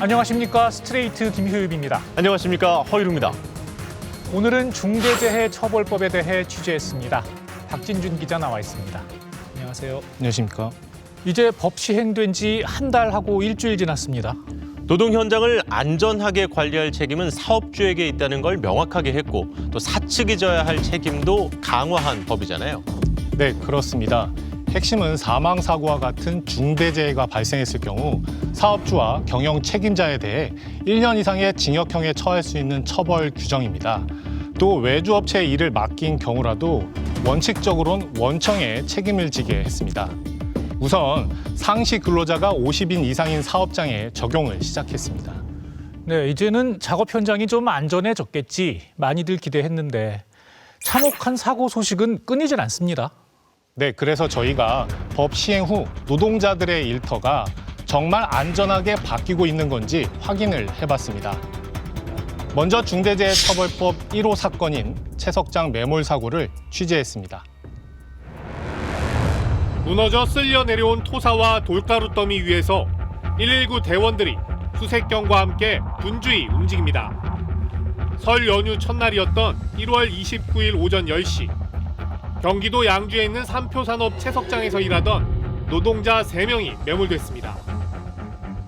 안녕하십니까. 스트레이트 김효입입니다. 안녕하십니까. 허일우입니다. 오늘은 중대재해처벌법에 대해 취재했습니다. 박진준 기자 나와 있습니다. 안녕하세요. 안녕하십니까. 이제 법 시행된 지 한 달하고 일주일 지났습니다. 노동 현장을 안전하게 관리할 책임은 사업주에게 있다는 걸 명확하게 했고 또 사측이 져야 할 책임도 강화한 법이잖아요. 네, 그렇습니다. 핵심은 사망사고와 같은 중대재해가 발생했을 경우 사업주와 경영 책임자에 대해 1년 이상의 징역형에 처할 수 있는 처벌 규정입니다. 또 외주업체에 일을 맡긴 경우라도 원칙적으로는 원청에 책임을 지게 했습니다. 우선 상시 근로자가 50인 이상인 사업장에 적용을 시작했습니다. 네, 이제는 작업 현장이 좀 안전해졌겠지 많이들 기대했는데 참혹한 사고 소식은 끊이질 않습니다. 네, 그래서 저희가 법 시행 후 노동자들의 일터가 정말 안전하게 바뀌고 있는 건지 확인을 해봤습니다. 먼저 중대재해처벌법 1호 사건인 채석장 매몰 사고를 취재했습니다. 무너져 쓸려 내려온 토사와 돌가루 더미 위에서 119 대원들이 수색경과 함께 분주히 움직입니다. 설 연휴 첫날이었던 1월 29일 오전 10시. 경기도 양주에 있는 삼표산업 채석장에서 일하던 노동자 3명이 매몰됐습니다.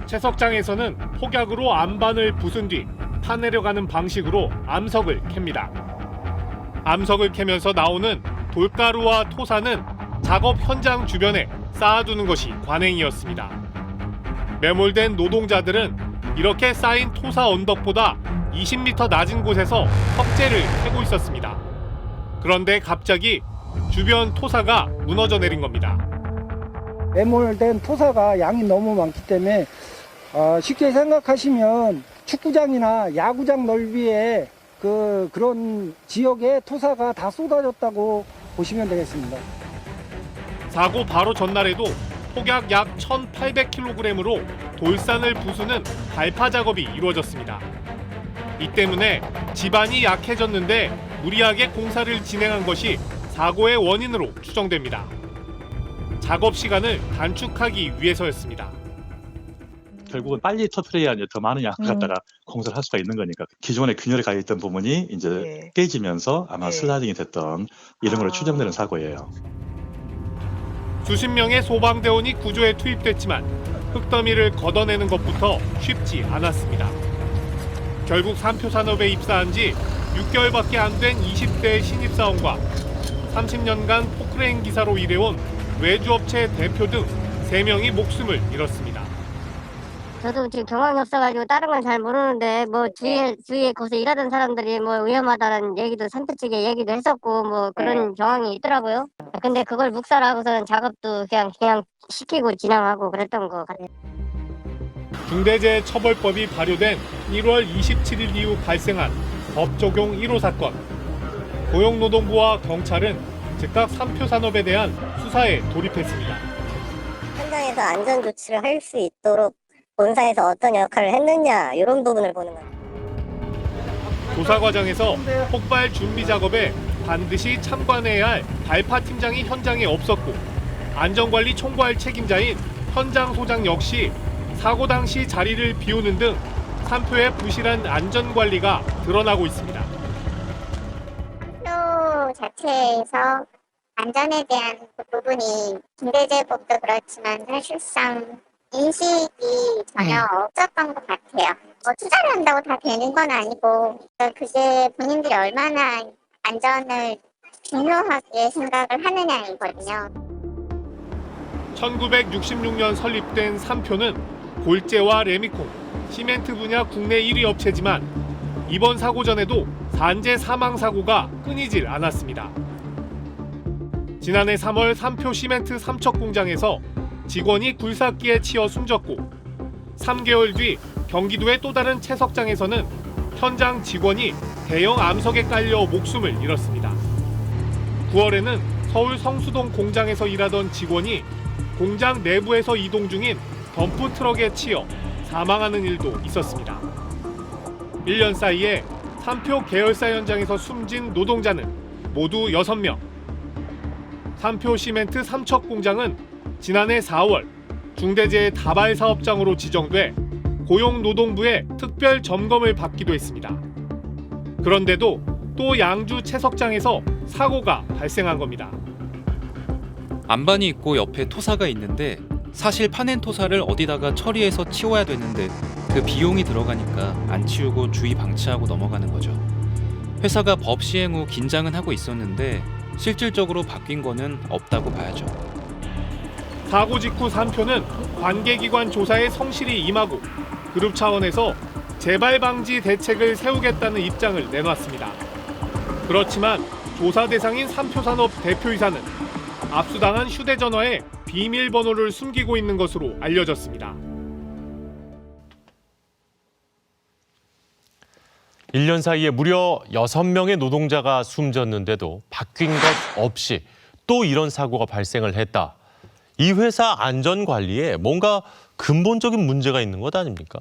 채석장에서는 폭약으로 암반을 부순 뒤 타내려가는 방식으로 암석을 캡니다. 암석을 캐면서 나오는 돌가루와 토사는 작업 현장 주변에 쌓아두는 것이 관행이었습니다. 매몰된 노동자들은 이렇게 쌓인 토사 언덕보다 20m 낮은 곳에서 석재를 캐고 있었습니다. 그런데 갑자기 주변 토사가 무너져 내린 겁니다. 매몰된 토사가 양이 너무 많기 때문에 쉽게 생각하시면 축구장이나 야구장 넓이의 그런 지역에 토사가 다 쏟아졌다고 보시면 되겠습니다. 사고 바로 전날에도 폭약 약 1,800kg으로 돌산을 부수는 발파 작업이 이루어졌습니다. 이 때문에 지반이 약해졌는데 무리하게 공사를 진행한 것이 사고의 원인으로 추정됩니다. 작업 시간을 단축하기 위해서였습니다. 결국은 빨리 터트려야 이제 더 많은 양을 갖다가 공사를 할 수가 있는 거니까 기존에 균열이 가 있던 부분이 이제 깨지면서 아마 슬라이딩이 됐던 이런 걸로 추정되는 사고예요. 수십 명의 소방대원이 구조에 투입됐지만 흙더미를 걷어내는 것부터 쉽지 않았습니다. 결국 삼표산업에 입사한 지 6개월밖에 안 된 20대 신입사원과 30년간 포크레인 기사로 일해온 외주업체 대표 등 3명이 목숨을 잃었습니다. 저도 지금 경험이 없어가지고 다른 건 잘 모르는데 뭐 주위에 거기서 일하던 사람들이 뭐 위험하다는 얘기도 산표 측에 얘기도 했었고 뭐 그런 경황이 있더라고요. 근데 그걸 묵살하고서는 작업도 그냥 시키고 진행하고 그랬던 것 같아요. 중대재해처벌법이 발효된 1월 27일 이후 발생한 법 적용 1호 사건. 고용노동부와 경찰은 즉각 삼표산업에 대한 수사에 돌입했습니다. 현장에서 안전 조치를 할 수 있도록 본사에서 어떤 역할을 했느냐 이런 부분을 보는 거예요. 조사 과정에서 폭발 준비 작업에 반드시 참관해야 할 발파 팀장이 현장에 없었고 안전관리 총괄 책임자인 현장 소장 역시 사고 당시 자리를 비우는 등 삼표의 부실한 안전관리가 드러나고 있습니다. 표 자체에서 안전에 대한 그 부분이 중대재해법도 그렇지만 사실상 인식이 전혀 없었던 것 같아요. 투자를 한다고 다 되는 건 아니고 그게 본인들이 얼마나 안전을 중요하게 생각을 하느냐이거든요. 1966년 설립된 삼표는 골재와 레미콘, 시멘트 분야 국내 1위 업체지만 이번 사고 전에도 산재 사망 사고가 끊이질 않았습니다. 지난해 3월 삼표 시멘트 삼척 공장에서 직원이 굴삭기에 치여 숨졌고 3개월 뒤 경기도의 또 다른 채석장에서는 현장 직원이 대형 암석에 깔려 목숨을 잃었습니다. 9월에는 서울 성수동 공장에서 일하던 직원이 공장 내부에서 이동 중인 덤프 트럭에 치여 사망하는 일도 있었습니다. 1년 사이에 삼표 계열사 현장에서 숨진 노동자는 모두 6명. 삼표 시멘트 삼척 공장은 지난해 4월 중대재해 다발 사업장으로 지정돼 고용노동부의 특별 점검을 받기도 했습니다. 그런데도 또 양주 채석장에서 사고가 발생한 겁니다. 안반이 있고 옆에 토사가 있는데 사실 파낸 토사를 어디다가 처리해서 치워야 되는데 그 비용이 들어가니까 안 치우고 주의 방치하고 넘어가는 거죠. 회사가 법 시행 후 긴장은 하고 있었는데 실질적으로 바뀐 거는 없다고 봐야죠. 사고 직후 산표는 관계기관 조사에 성실히 임하고 그룹 차원에서 재발 방지 대책을 세우겠다는 입장을 내놨습니다. 그렇지만 조사 대상인 산표산업 대표이사는 압수당한 휴대전화에 비밀번호를 숨기고 있는 것으로 알려졌습니다. 1년 사이에 무려 6명의 노동자가 숨졌는데도 바뀐 것 없이 또 이런 사고가 발생을 했다. 이 회사 안전관리에 뭔가 근본적인 문제가 있는 것 아닙니까?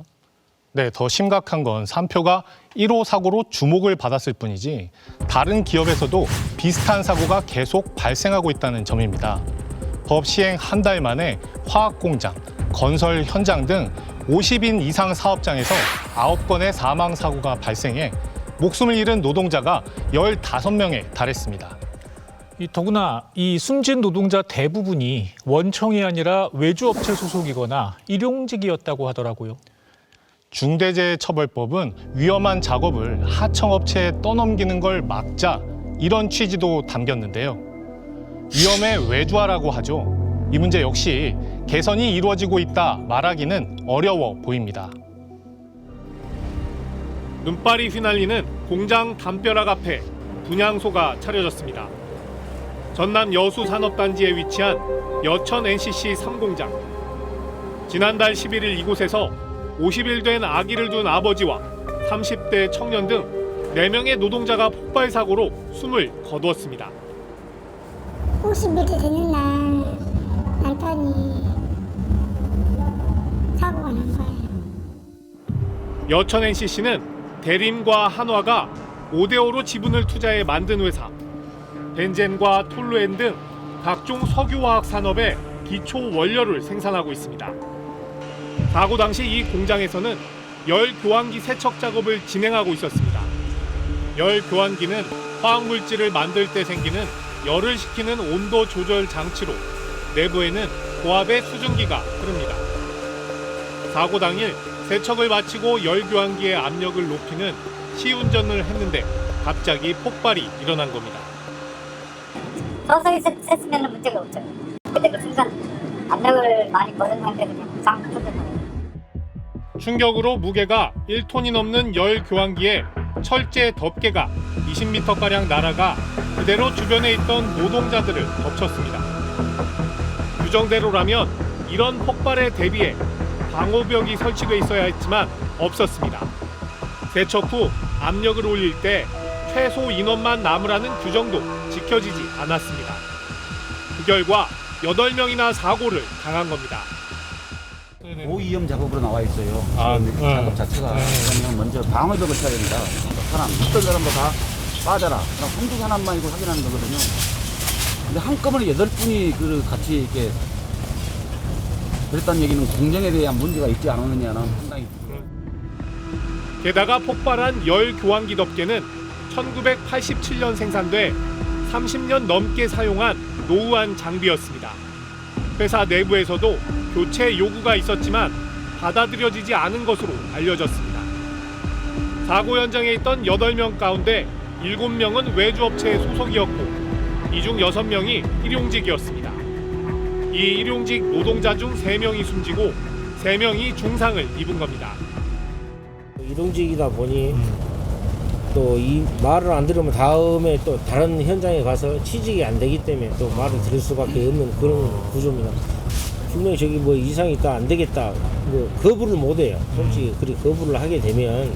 네, 더 심각한 건 산표가 1호 사고로 주목을 받았을 뿐이지 다른 기업에서도 비슷한 사고가 계속 발생하고 있다는 점입니다. 법 시행 한 달 만에 화학공장, 건설 현장 등 50인 이상 사업장에서 9건의 사망 사고가 발생해 목숨을 잃은 노동자가 15명에 달했습니다. 더구나 이 숨진 노동자 대부분이 원청이 아니라 외주업체 소속이거나 일용직이었다고 하더라고요. 중대재해처벌법은 위험한 작업을 하청업체에 떠넘기는 걸 막자 이런 취지도 담겼는데요. 위험의 외주화라고 하죠. 이 문제 역시 개선이 이루어지고 있다 말하기는 어려워 보입니다. 눈발이 휘날리는 공장 담벼락 앞에 분향소가 차려졌습니다. 전남 여수산업단지에 위치한 여천 NCC 3공장. 지난달 11일 이곳에서 50일 된 아기를 둔 아버지와 30대 청년 등 4명의 노동자가 폭발 사고로 숨을 거두었습니다. 50일 되는 날 남편이 사고가 난 거예요. 여천 NCC는 대림과 한화가 5대5로 지분을 투자해 만든 회사. 벤젠과 톨루엔 등 각종 석유화학 산업의 기초 원료를 생산하고 있습니다. 사고 당시 이 공장에서는 열 교환기 세척 작업을 진행하고 있었습니다. 열 교환기는 화학물질을 만들 때 생기는 열을 식히는 온도 조절 장치로 내부에는 고압의 수증기가 흐릅니다. 사고 당일 세척을 마치고 열 교환기의 압력을 높이는 시운전을 했는데 갑자기 폭발이 일어난 겁니다. 서서히 셌으면 문제가 없죠. 근데 그 순간 압력을 많이 벗은 상태에서 그냥 쌍 터졌어요. 충격으로 무게가 1톤이 넘는 열 교환기에 철제 덮개가 20m가량 날아가 그대로 주변에 있던 노동자들을 덮쳤습니다. 규정대로라면 이런 폭발에 대비해 방호벽이 설치돼 있어야 했지만 없었습니다. 세척 후 압력을 올릴 때 최소 인원만 남으라는 규정도 지켜지지 않았습니다. 그 결과 8명이나 사고를 당한 겁니다. 고위험 작업으로 나와 있어요. 작업 자체가. 그러면 먼저 방어벽을 쳐야 됩니다. 사람, 어떤 사람도 다 빠져라. 그럼 한두 사람만 이거 확인하는 거거든요. 근데 한꺼번에 8분이 같이 이렇게 그랬다는 얘기는 공정에 대한 문제가 있지 않았느냐는 상당히. 게다가 폭발한 열 교환기 덮개는 1987년 생산돼 30년 넘게 사용한 노후한 장비였습니다. 회사 내부에서도 교체 요구가 있었지만 받아들여지지 않은 것으로 알려졌습니다. 사고 현장에 있던 8명 가운데 7명은 외주업체 소속이었고 이 중 6명이 일용직이었습니다. 이 일용직 노동자 중 3명이 숨지고 3명이 중상을 입은 겁니다. 일용직이다 보니 또 이 말을 안 들으면 다음에 또 다른 현장에 가서 취직이 안 되기 때문에 또 말을 들을 수밖에 없는 그런 구조입니다. 분명히 저기 뭐 이상이 있다 안 되겠다 뭐 거부를 못 해요. 솔직히 그리 거부를 하게 되면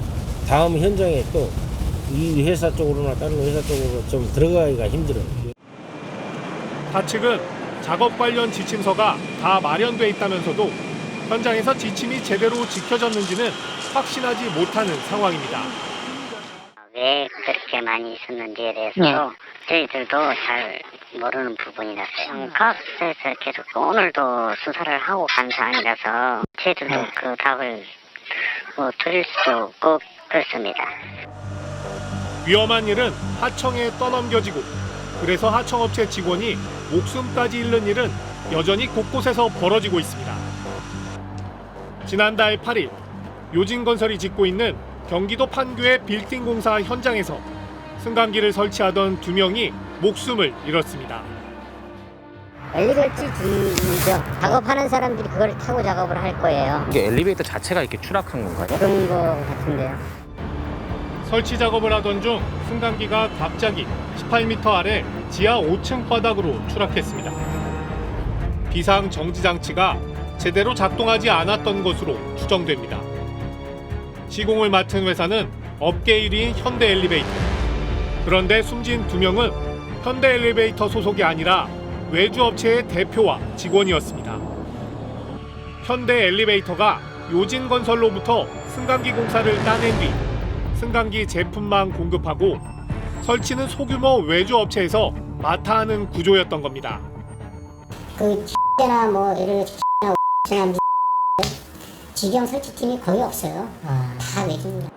다음 현장에 또 이 회사 쪽으로나 다른 회사 쪽으로 좀 들어가기가 힘들어요. 타 측은 작업 관련 지침서가 다 마련돼 있다면서도 현장에서 지침이 제대로 지켜졌는지는 확신하지 못하는 상황입니다. 왜 그렇게 많이 있었는지에 대해서 저희들도 잘 모르는 부분이라서요. 과학수사에서 계속 오늘도 수사를 하고 간 사안이라서 저희들도 그 답을 뭐 터질 수도 없고 그렇습니다. 위험한 일은 하청에 떠넘겨지고 그래서 하청업체 직원이 목숨까지 잃는 일은 여전히 곳곳에서 벌어지고 있습니다. 지난달 8일 요진건설이 짓고 있는 경기도 판교의 빌딩 공사 현장에서 승강기를 설치하던 2명이 목숨을 잃었습니다. 엘리베이터 뒤죠. 작업하는 사람들이 그걸 타고 작업을 할 거예요. 이게 엘리베이터 자체가 이렇게 추락한 건가요? 그런 거 같은데요. 설치 작업을 하던 중 승강기가 갑자기 18m 아래 지하 5층 바닥으로 추락했습니다. 비상 정지 장치가 제대로 작동하지 않았던 것으로 추정됩니다. 시공을 맡은 회사는 업계 1위인 현대엘리베이터. 그런데 숨진 2명은 현대엘리베이터 소속이 아니라 외주업체의 대표와 직원이었습니다. 현대엘리베이터가 요진건설로부터 승강기 공사를 따낸 뒤 승강기 제품만 공급하고 설치는 소규모 외주업체에서 맡아 하는 구조였던 겁니다. 그 X나 뭐 예를 들어 직영 설치팀이 거의 없어요. 다 외주입니다.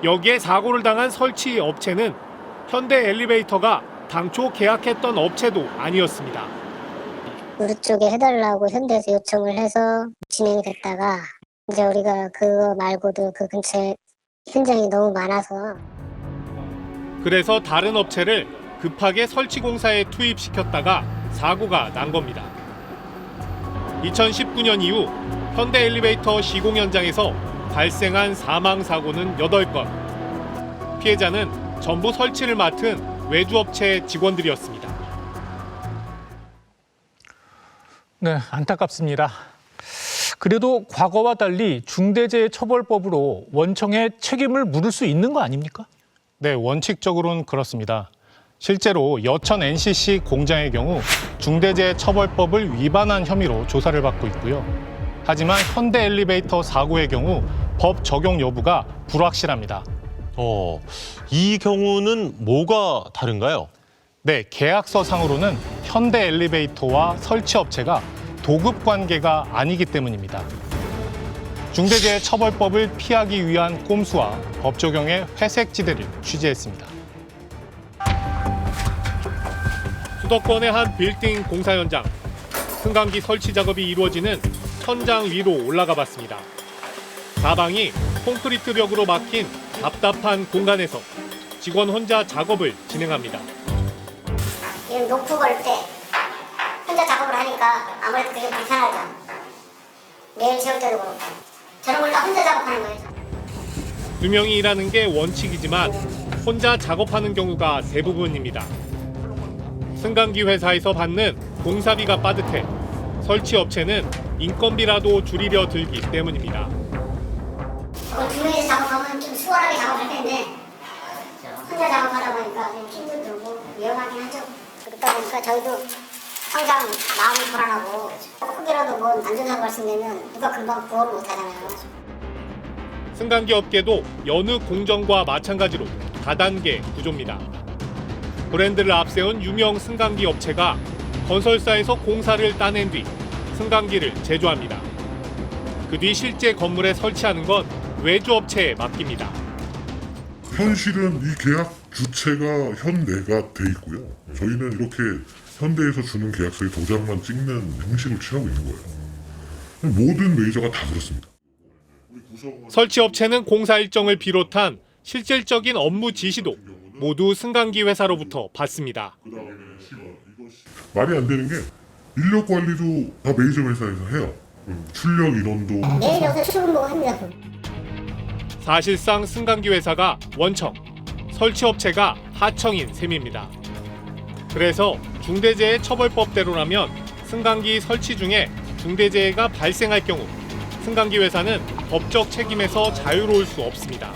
여기에 사고를 당한 설치 업체는 현대엘리베이터가 당초 계약했던 업체도 아니었습니다. 우리 쪽에 해달라고 현대에서 요청을 해서 진행이 됐다가 이제 우리가 그거 말고도 그 근처에 현장이 너무 많아서 그래서 다른 업체를 급하게 설치 공사에 투입시켰다가 사고가 난 겁니다. 2019년 이후 현대엘리베이터 시공 현장에서 발생한 사망 사고는 8건. 피해자는 전부 설치를 맡은 외주업체 직원들이었습니다. 네, 안타깝습니다. 그래도 과거와 달리 중대재해처벌법으로 원청에 책임을 물을 수 있는 거 아닙니까? 네, 원칙적으로는 그렇습니다. 실제로 여천 NCC 공장의 경우 중대재해처벌법을 위반한 혐의로 조사를 받고 있고요. 하지만 현대엘리베이터 사고의 경우 법 적용 여부가 불확실합니다. 이 경우는 뭐가 다른가요? 네, 계약서상으로는 현대엘리베이터와 설치업체가 도급 관계가 아니기 때문입니다. 중대재해처벌법을 피하기 위한 꼼수와 법 적용의 회색지대를 취재했습니다. 수도권의 한 빌딩 공사 현장. 승강기 설치 작업이 이루어지는 천장 위로 올라가 봤습니다. 사방이 콘크리트 벽으로 막힌 답답한 공간에서 직원 혼자 작업을 진행합니다. 이런 높은 걸 때 혼자 작업을 하니까 아무래도 그게 불편하죠. 내일 지을 때도 그렇고 저런 걸 다 혼자 작업하는 거예요. 2명이 일하는 게 원칙이지만 혼자 작업하는 경우가 대부분입니다. 승강기 회사에서 받는 공사비가 빠듯해 설치 업체는 인건비라도 줄이려 들기 때문입니다. 저걸 2명이서 작업하면 좀 수월하게 작업할 텐데 혼자 작업하다 보니까 좀 힘도 들고 위험하긴 하죠. 그러다 보니까 저희도 항상 마음이 불안하고 혹이라도 뭐 안전사고 발생되면 누가 금방 구호를 못 하잖아요. 승강기 업계도 여느 공정과 마찬가지로 다단계 구조입니다. 브랜드를 앞세운 유명 승강기 업체가 건설사에서 공사를 따낸 뒤 승강기를 제조합니다. 그 뒤 실제 건물에 설치하는 건 외주업체에 맡깁니다. 현실은 이 계약 주체가 현대가 돼 있고요. 저희는 이렇게 현대에서 주는 계약서에 도장만 찍는 형식을 취하고 있는 거예요. 모든 메이저가 다 그렇습니다. 설치업체는 공사 일정을 비롯한 실질적인 업무 지시도 모두 승강기 회사로부터 받습니다. 말이 안 되는 게 인력 관리도 다 메이저 회사에서 해요. 출력 인원도. 내일 여기서 출근보고 합니다. 사실상 승강기 회사가 원청, 설치업체가 하청인 셈입니다. 그래서 중대재해처벌법대로라면 승강기 설치 중에 중대재해가 발생할 경우 승강기 회사는 법적 책임에서 자유로울 수 없습니다.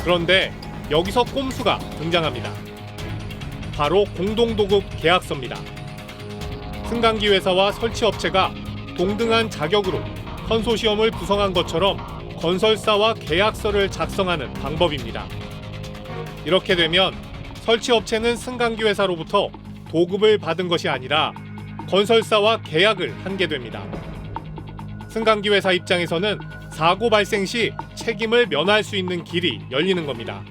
그런데 여기서 꼼수가 등장합니다. 바로 공동도급 계약서입니다. 승강기 회사와 설치업체가 동등한 자격으로 컨소시엄을 구성한 것처럼 건설사와 계약서를 작성하는 방법입니다. 이렇게 되면 설치업체는 승강기 회사로부터 도급을 받은 것이 아니라 건설사와 계약을 한 게 됩니다. 승강기 회사 입장에서는 사고 발생 시 책임을 면할 수 있는 길이 열리는 겁니다.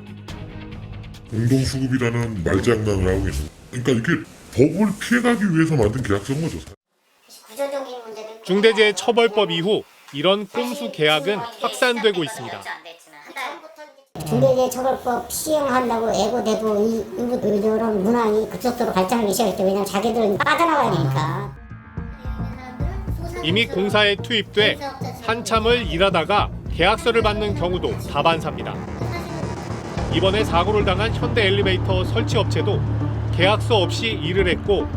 공동수급이라는 말장난을 하고 있는. 그러니까 이게 법을 피해가기 위해서 만든 계약서인 거죠. 구조적인 문제는 중대재해처벌법 이후 이런 꼼수 계약은 확산되고 있습니다. 중대재해처벌법 시행한다고 애고대고 이런 문항이 그쪽으로 발전하기 시작했기 때문에 왜냐하면 자기들은 빠져나가야 되니까. 이미 공사에 투입돼 한참을 일하다가 계약서를 받는 경우도 다반사입니다. 이번에 사고를 당한 현대 엘리베이터 설치 업체도 계약서 없이 일을 했고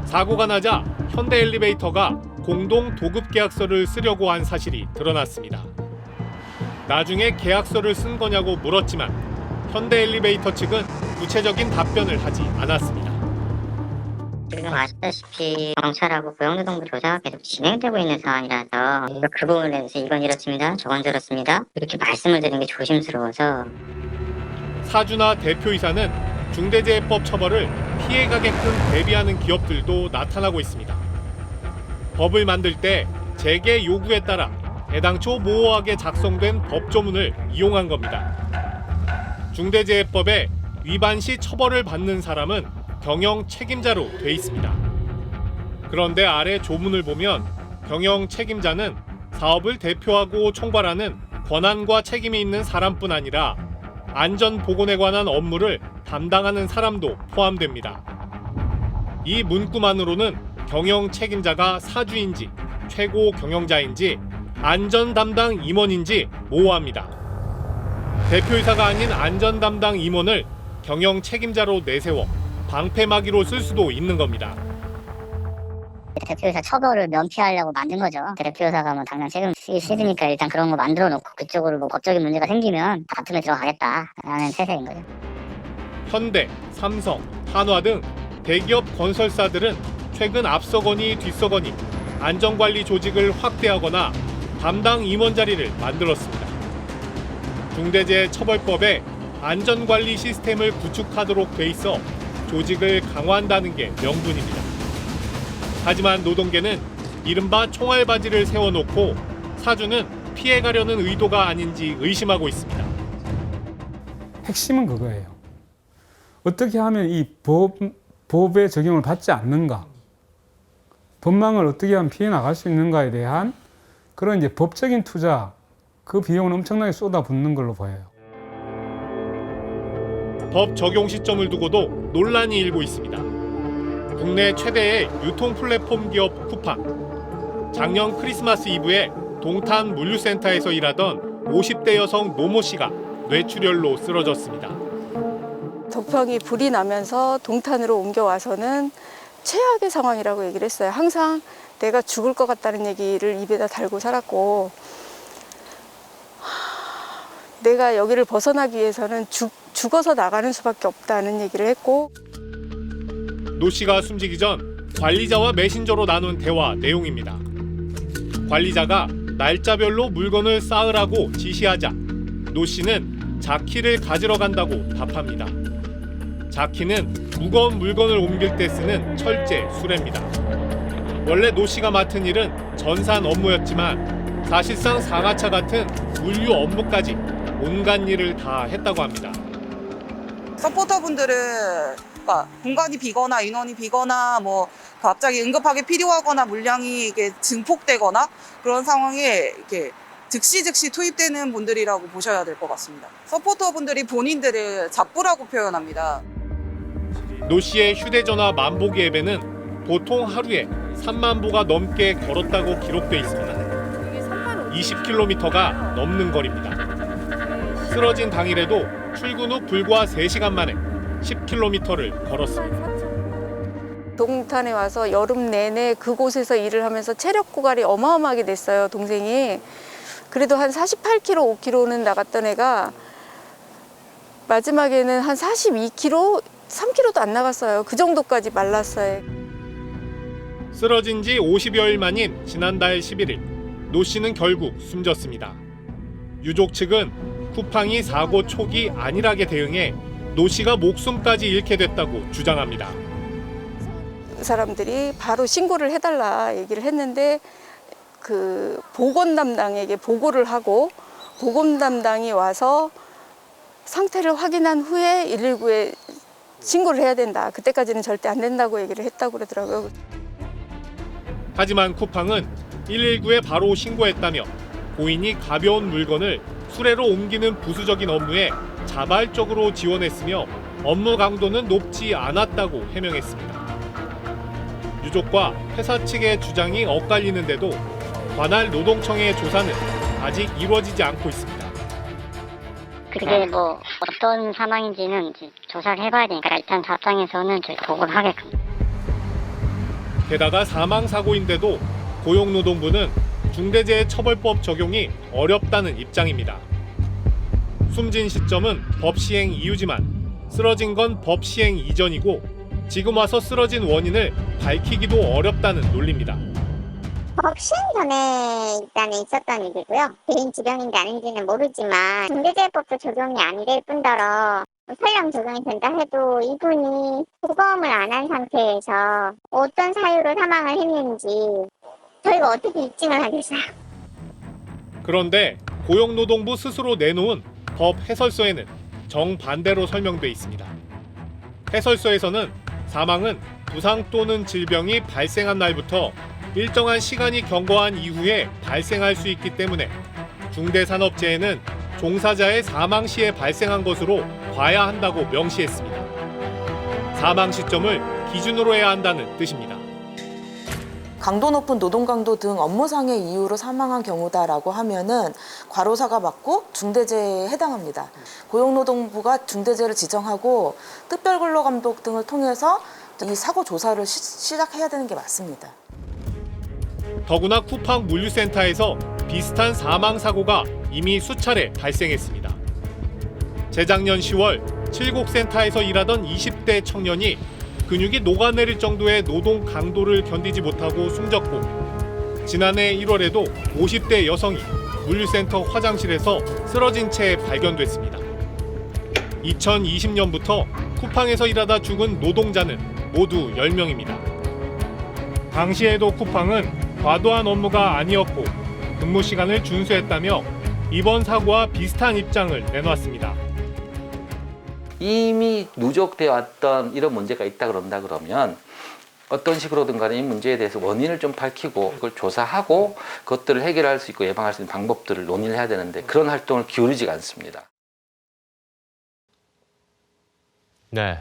사고가 나자 현대 엘리베이터가 공동 도급 계약서를 쓰려고 한 사실이 드러났습니다. 나중에 계약서를 쓴 거냐고 물었지만 현대 엘리베이터 측은 구체적인 답변을 하지 않았습니다. 지금 아시다시피 경찰하고 고용노동부 조사가 계속 진행되고 있는 상황이라서 그 부분에 대해서 이건 이렇습니다, 저건 저렇습니다 이렇게 말씀을 드리는 게 조심스러워서. 사주나 대표이사는 중대재해법 처벌을 피해가게끔 대비하는 기업들도 나타나고 있습니다. 법을 만들 때 재개 요구에 따라 애당초 모호하게 작성된 법조문을 이용한 겁니다. 중대재해법에 위반 시 처벌을 받는 사람은 경영 책임자로 돼 있습니다. 그런데 아래 조문을 보면 경영 책임자는 사업을 대표하고 총괄하는 권한과 책임이 있는 사람뿐 아니라 안전 보건에 관한 업무를 담당하는 사람도 포함됩니다. 이 문구만으로는 경영 책임자가 사주인지 최고 경영자인지 안전 담당 임원인지 모호합니다. 대표이사가 아닌 안전 담당 임원을 경영 책임자로 내세워 방패막이로 쓸 수도 있는 겁니다. 대표이사 처벌을 면피하려고 만든 거죠. 대표이사가 뭐 당장 책임 있으니까 일단 그런 거 만들어 놓고 그쪽으로 뭐 법적인 문제가 생기면 다툼에 들어가겠다라는 태세인 거죠. 현대, 삼성, 한화 등 대기업 건설사들은 최근 앞서거니 뒤서거니 안전관리 조직을 확대하거나 담당 임원 자리를 만들었습니다. 중대재해처벌법에 안전관리 시스템을 구축하도록 돼 있어 조직을 강화한다는 게 명분입니다. 하지만 노동계는 이른바 총알바지를 세워놓고 사주는 피해가려는 의도가 아닌지 의심하고 있습니다. 핵심은 그거예요. 어떻게 하면 이 법의 적용을 받지 않는가, 법망을 어떻게 하면 피해 나갈 수 있는가에 대한 그런 이제 법적인 투자, 그 비용은 엄청나게 쏟아붓는 걸로 보여요. 법 적용 시점을 두고도 논란이 일고 있습니다. 국내 최대의 유통 플랫폼 기업 쿠팡. 작년 크리스마스 이브에 동탄 물류센터에서 일하던 50대 여성 노모 씨가 뇌출혈로 쓰러졌습니다. 도평이 불이 나면서 동탄으로 옮겨와서는 최악의 상황이라고 얘기를 했어요. 항상 내가 죽을 것 같다는 얘기를 입에다 달고 살았고, 내가 여기를 벗어나기 위해서는 죽어서 나가는 수밖에 없다는 얘기를 했고. 노 씨가 숨지기 전 관리자와 메신저로 나눈 대화 내용입니다. 관리자가 날짜별로 물건을 쌓으라고 지시하자 노 씨는 자키를 가지러 간다고 답합니다. 자키는 무거운 물건을 옮길 때 쓰는 철제 수레입니다. 원래 노 씨가 맡은 일은 전산 업무였지만 사실상 사가차 같은 물류 업무까지 온갖 일을 다 했다고 합니다. 서포터분들은 공간이 비거나 인원이 비거나 뭐 갑자기 응급하게 필요하거나 물량이 이게 증폭되거나 그런 상황에 이렇게 즉시 투입되는 분들이라고 보셔야 될 것 같습니다. 서포터분들이 본인들을 잡부라고 표현합니다. 노 씨의 휴대전화 만보기 앱에는 보통 하루에 3만 보가 넘게 걸었다고 기록돼 있습니다. 20km가 넘는 거리입니다. 쓰러진 당일에도 출근 후 불과 3시간 만에 10km를 걸었습니다. 동탄에 와서 여름 내내 그곳에서 일을 하면서 체력 고갈이 어마어마하게 됐어요, 동생이. 그래도 한 48km, 5km는 나갔던 애가 마지막에는 한 42km, 3km도 안 나갔어요. 그 정도까지 말랐어요. 쓰러진 지 50여일 만인 지난달 11일, 노 씨는 결국 숨졌습니다. 유족 측은 쿠팡이 사고 초기 안일하게 대응해 노 씨가 목숨까지 잃게 됐다고 주장합니다. 사람들이 바로 신고를 해달라 얘기를 했는데 그 보건 담당에게 보고를 하고 보건 담당이 와서 상태를 확인한 후에 119에 신고를 해야 된다. 그때까지는 절대 안 된다고 얘기를 했다고 그러더라고요. 하지만 쿠팡은 119에 바로 신고했다며 고인이 가벼운 물건을 수레로 옮기는 부수적인 업무에 자발적으로 지원했으며 업무 강도는 높지 않았다고 해명했습니다. 유족과 회사 측의 주장이 엇갈리는데도 관할 노동청의 조사는 아직 이루어지지 않고 있습니다. 그게 뭐 어떤 사망인지는 조사를 해봐야 되니까 일단 사업장에서는 저희 보고를 하게끔. 게다가 사망사고인데도 고용노동부는 중대재해처벌법 적용이 어렵다는 입장입니다. 숨진 시점은 법 시행 이후지만 쓰러진 건 법 시행 이전이고 지금 와서 쓰러진 원인을 밝히기도 어렵다는 논리입니다. 법 시행 전에 일단은 있었던 일이고요. 개인 지병인지 아닌지는 모르지만 중대재해법도 적용이 안 될 뿐더러 설령 적용이 된다 해도 이분이 부검을 안 한 상태에서 어떤 사유로 사망을 했는지 저희가 어떻게 입증을 하겠어요? 그런데 고용노동부 스스로 내놓은 법 해설서에는 정반대로 설명돼 있습니다. 해설서에서는 사망은 부상 또는 질병이 발생한 날부터 일정한 시간이 경과한 이후에 발생할 수 있기 때문에 중대산업재해는 종사자의 사망 시에 발생한 것으로 봐야 한다고 명시했습니다. 사망 시점을 기준으로 해야 한다는 뜻입니다. 강도 높은 노동 강도 등 업무상의 이유로 사망한 경우다라고 하면은 과로사가 맞고 중대재해에 해당합니다. 고용노동부가 중대재해를 지정하고 특별근로감독 등을 통해서 이 사고 조사를 시작해야 되는 게 맞습니다. 더구나 쿠팡 물류센터에서 비슷한 사망 사고가 이미 수차례 발생했습니다. 재작년 10월 칠곡센터에서 일하던 20대 청년이 근육이 녹아내릴 정도의 노동 강도를 견디지 못하고 숨졌고 지난해 1월에도 50대 여성이 물류센터 화장실에서 쓰러진 채 발견됐습니다. 2020년부터 쿠팡에서 일하다 죽은 노동자는 모두 10명입니다. 당시에도 쿠팡은 과도한 업무가 아니었고 근무 시간을 준수했다며 이번 사고와 비슷한 입장을 내놨습니다. 이미 누적되어 왔던 이런 문제가 있다 그런다 그러면 어떤 식으로든 간에 이 문제에 대해서 원인을 좀 밝히고 그걸 조사하고 그것들을 해결할 수 있고 예방할 수 있는 방법들을 논의를 해야 되는데 그런 활동을 기울이지가 않습니다. 네.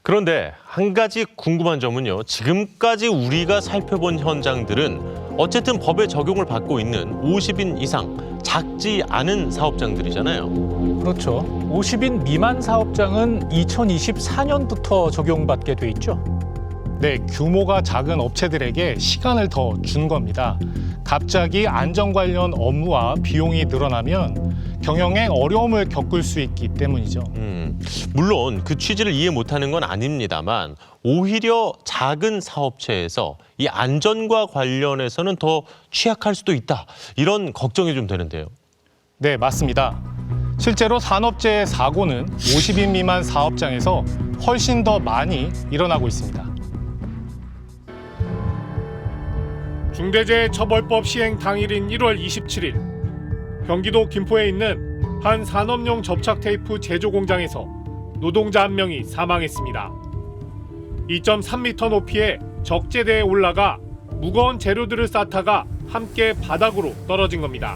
그런데 한 가지 궁금한 점은요. 지금까지 우리가 살펴본 현장들은 어쨌든 법의 적용을 받고 있는 50인 이상 작지 않은 사업장들이잖아요. 그렇죠. 50인 미만 사업장은 2024년부터 적용받게 돼 있죠. 네, 규모가 작은 업체들에게 시간을 더 준 겁니다. 갑자기 안전 관련 업무와 비용이 늘어나면 경영에 어려움을 겪을 수 있기 때문이죠. 물론 그 취지를 이해 못하는 건 아닙니다만 오히려 작은 사업체에서 이 안전과 관련해서는 더 취약할 수도 있다. 이런 걱정이 좀 되는데요. 네, 맞습니다. 실제로 산업재해 사고는 50인 미만 사업장에서 훨씬 더 많이 일어나고 있습니다. 중대재해처벌법 시행 당일인 1월 27일 경기도 김포에 있는 한 산업용 접착 테이프 제조 공장에서 노동자 한 명이 사망했습니다. 2.3m 높이의 적재대에 올라가 무거운 재료들을 쌓다가 함께 바닥으로 떨어진 겁니다.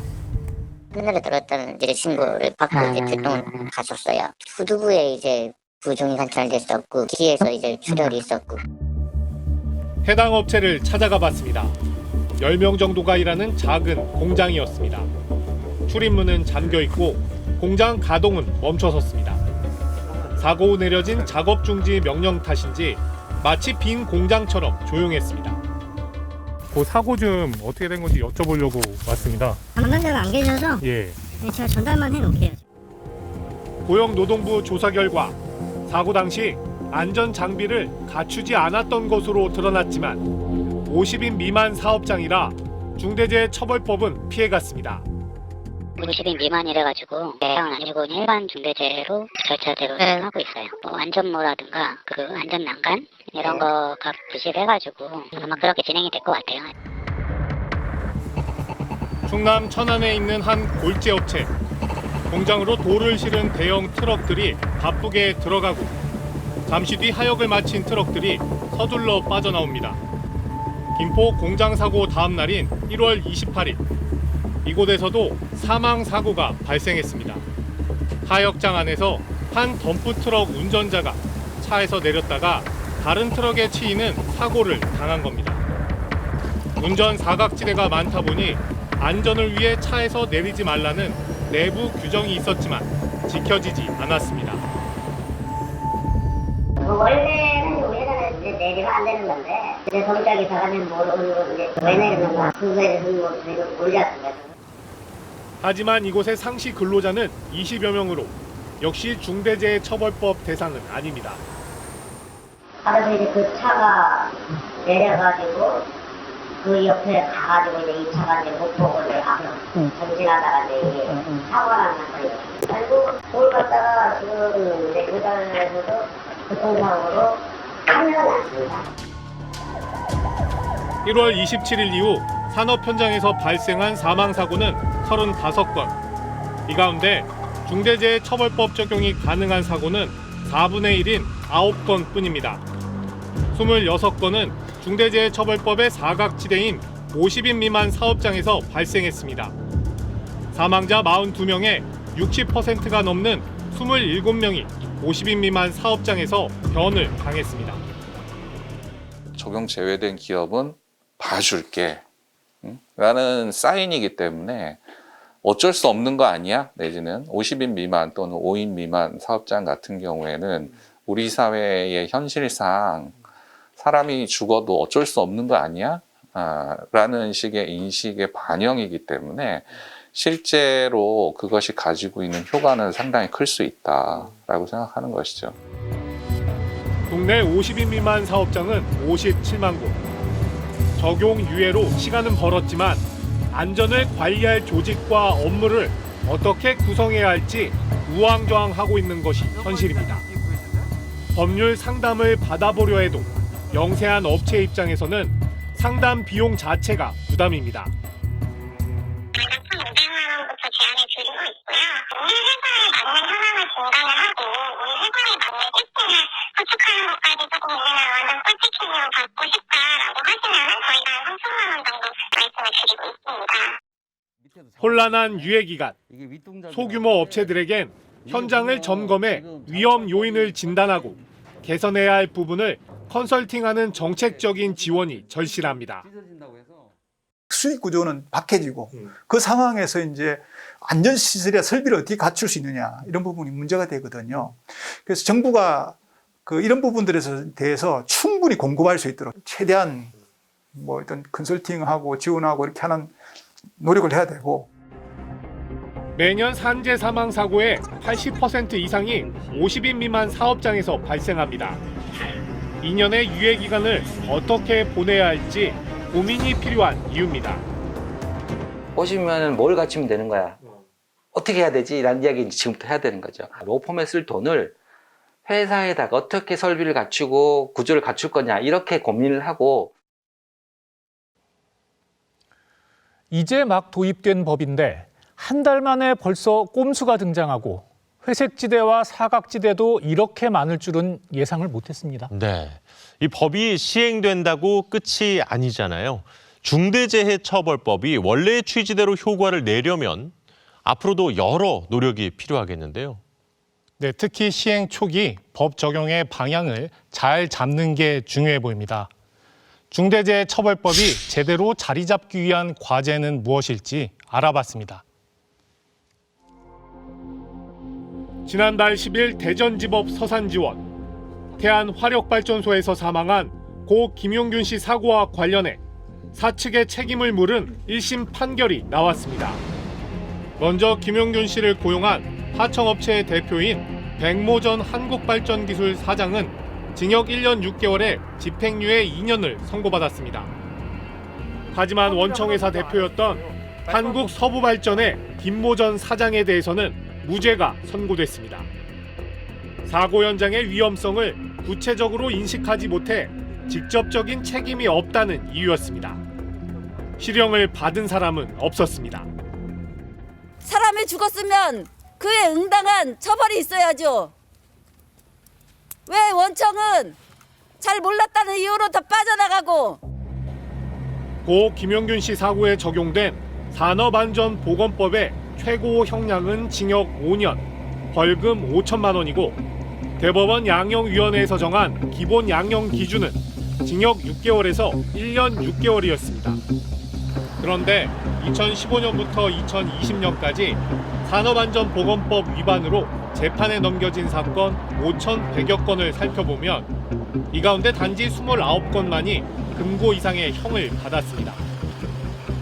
하늘에 들었다는 이제 신고를 받고 이제 출동을 갔었어요. 후두부에 이제 부종이 관찰됐었고 귀에서 이제 출혈이 있었고. 해당 업체를 찾아가 봤습니다. 10명 정도가 일하는 작은 공장이었습니다. 출입문은 잠겨 있고 공장 가동은 멈춰섰습니다. 사고 후 내려진 작업 중지 명령 탓인지 마치 빈 공장처럼 조용했습니다. 그 사고 좀 어떻게 된 건지 여쭤보려고 왔습니다. 담당자가 안 계셔서 예. 제가 전달만 해놓을게요. 고용노동부 조사 결과 사고 당시 안전 장비를 갖추지 않았던 것으로 드러났지만 50인 미만 사업장이라 중대재해처벌법은 피해갔습니다. 50인 미만이래가지고 해당은 아니고 일반 중대재해로 절차대로 수행하고 있어요. 뭐 안전모라든가 그 안전난간 이런 거가 부실해가지고 아마 그렇게 진행이 될 것 같아요. 충남 천안에 있는 한 골재 업체. 공장으로 돌을 실은 대형 트럭들이 바쁘게 들어가고 잠시 뒤 하역을 마친 트럭들이 서둘러 빠져나옵니다. 김포 공장 사고 다음 날인 1월 28일 이곳에서도 사망 사고가 발생했습니다. 하역장 안에서 한 덤프트럭 운전자가 차에서 내렸다가 다른 트럭에 치이는 사고를 당한 겁니다. 운전 사각지대가 많다 보니 안전을 위해 차에서 내리지 말라는 내부 규정이 있었지만 지켜지지 않았습니다. 원래는 우리나라에서 이제 내리면 안 되는 건데 이제 동작이 사가면 모르고 이제 왜 내리는가 그거에 대해서는 모르겠습니다. 하지만 이곳의 상시 근로자는 20여 명으로 역시 중대재해처벌법 대상은 아닙니다. 알아서 이제 그 차가 내려가지고 그 옆에 가가지고 이제 이 차가 이제 못 보고 이제 앞으로 전진하다가 이제 이게 사고가 난 거예요. 그리고 그걸 갖다가 지금 이제 교단에서도 교통사고로 판명났습니다. 1월 27일 이후 산업 현장에서 발생한 사망 사고는 35건. 이 가운데 중대재해처벌법 적용이 가능한 사고는 4분의 1인 9건 뿐입니다. 26건은 중대재해처벌법의 사각지대인 50인 미만 사업장에서 발생했습니다. 사망자 42명의 60%가 넘는 27명이 50인 미만 사업장에서 변을 당했습니다. 적용 제외된 기업은 봐줄게 라는 사인이기 때문에 어쩔 수 없는 거 아니야? 내지는 50인 미만 또는 5인 미만 사업장 같은 경우에는 우리 사회의 현실상 사람이 죽어도 어쩔 수 없는 거 아니야? 라는 식의 인식의 반영이기 때문에 실제로 그것이 가지고 있는 효과는 상당히 클 수 있다라고 생각하는 것이죠. 국내 50인 미만 사업장은 57만 곳. 적용 유예로 시간은 벌었지만 안전을 관리할 조직과 업무를 어떻게 구성해야 할지 우왕좌왕하고 있는 것이 현실입니다. 법률 상담을 받아보려 해도 영세한 업체 입장에서는 상담 비용 자체가 부담입니다. 혼란한 유예 기간, 소규모 업체들에겐 현장을 점검해 위험 요인을 진단하고 개선해야 할 부분을 컨설팅하는 정책적인 지원이 절실합니다. 수익 구조는 박해지고 그 상황에서 이제 안전시설이나 설비를 어떻게 갖출 수 있느냐 이런 부분이 문제가 되거든요. 그래서 정부가 이런 부분들에 대해서 충분히 공급할 수 있도록 최대한 뭐 어떤 컨설팅하고 지원하고 이렇게 하는 노력을 해야 되고 매년 산재 사망 사고의 80% 이상이 50인 미만 사업장에서 발생합니다. 2년의 유예 기간을 어떻게 보내야 할지 고민이 필요한 이유입니다. 오시면 뭘 갖추면 되는 거야? 어떻게 해야 되지? 라는 이야기 지금부터 해야 되는 거죠. 로펌에 쓸 돈을 회사에다가 어떻게 설비를 갖추고 구조를 갖출 거냐 이렇게 고민을 하고 이제 막 도입된 법인데 한 달 만에 벌써 꼼수가 등장하고 회색지대와 사각지대도 이렇게 많을 줄은 예상을 못했습니다. 네, 이 법이 시행된다고 끝이 아니잖아요. 중대재해처벌법이 원래의 취지대로 효과를 내려면 앞으로도 여러 노력이 필요하겠는데요. 네, 특히 시행 초기 법 적용의 방향을 잘 잡는 게 중요해 보입니다. 중대재해처벌법이 제대로 자리 잡기 위한 과제는 무엇일지 알아봤습니다. 지난달 10일 대전지법 서산지원, 태안화력발전소에서 사망한 고 김용균 씨 사고와 관련해 사측의 책임을 물은 1심 판결이 나왔습니다. 먼저 김용균 씨를 고용한 하청업체의 대표인 백모전 한국발전기술 사장은 징역 1년 6개월에 집행유예 2년을 선고받았습니다. 하지만 원청회사 대표였던 한국서부발전의 김모전 사장에 대해서는 무죄가 선고됐습니다. 사고 현장의 위험성을 구체적으로 인식하지 못해 직접적인 책임이 없다는 이유였습니다. 실형을 받은 사람은 없었습니다. 사람이 죽었으면 그에 응당한 처벌이 있어야죠. 왜 원청은 잘 몰랐다는 이유로 더 빠져나가고. 고 김용균 씨 사고에 적용된 산업안전보건법의 최고 형량은 징역 5년, 벌금 5천만 원이고 대법원 양형위원회에서 정한 기본 양형 기준은 징역 6개월에서 1년 6개월이었습니다. 그런데 2015년부터 2020년까지 산업안전보건법 위반으로 재판에 넘겨진 사건 5,100여 건을 살펴보면 이 가운데 단지 29건만이 금고 이상의 형을 받았습니다.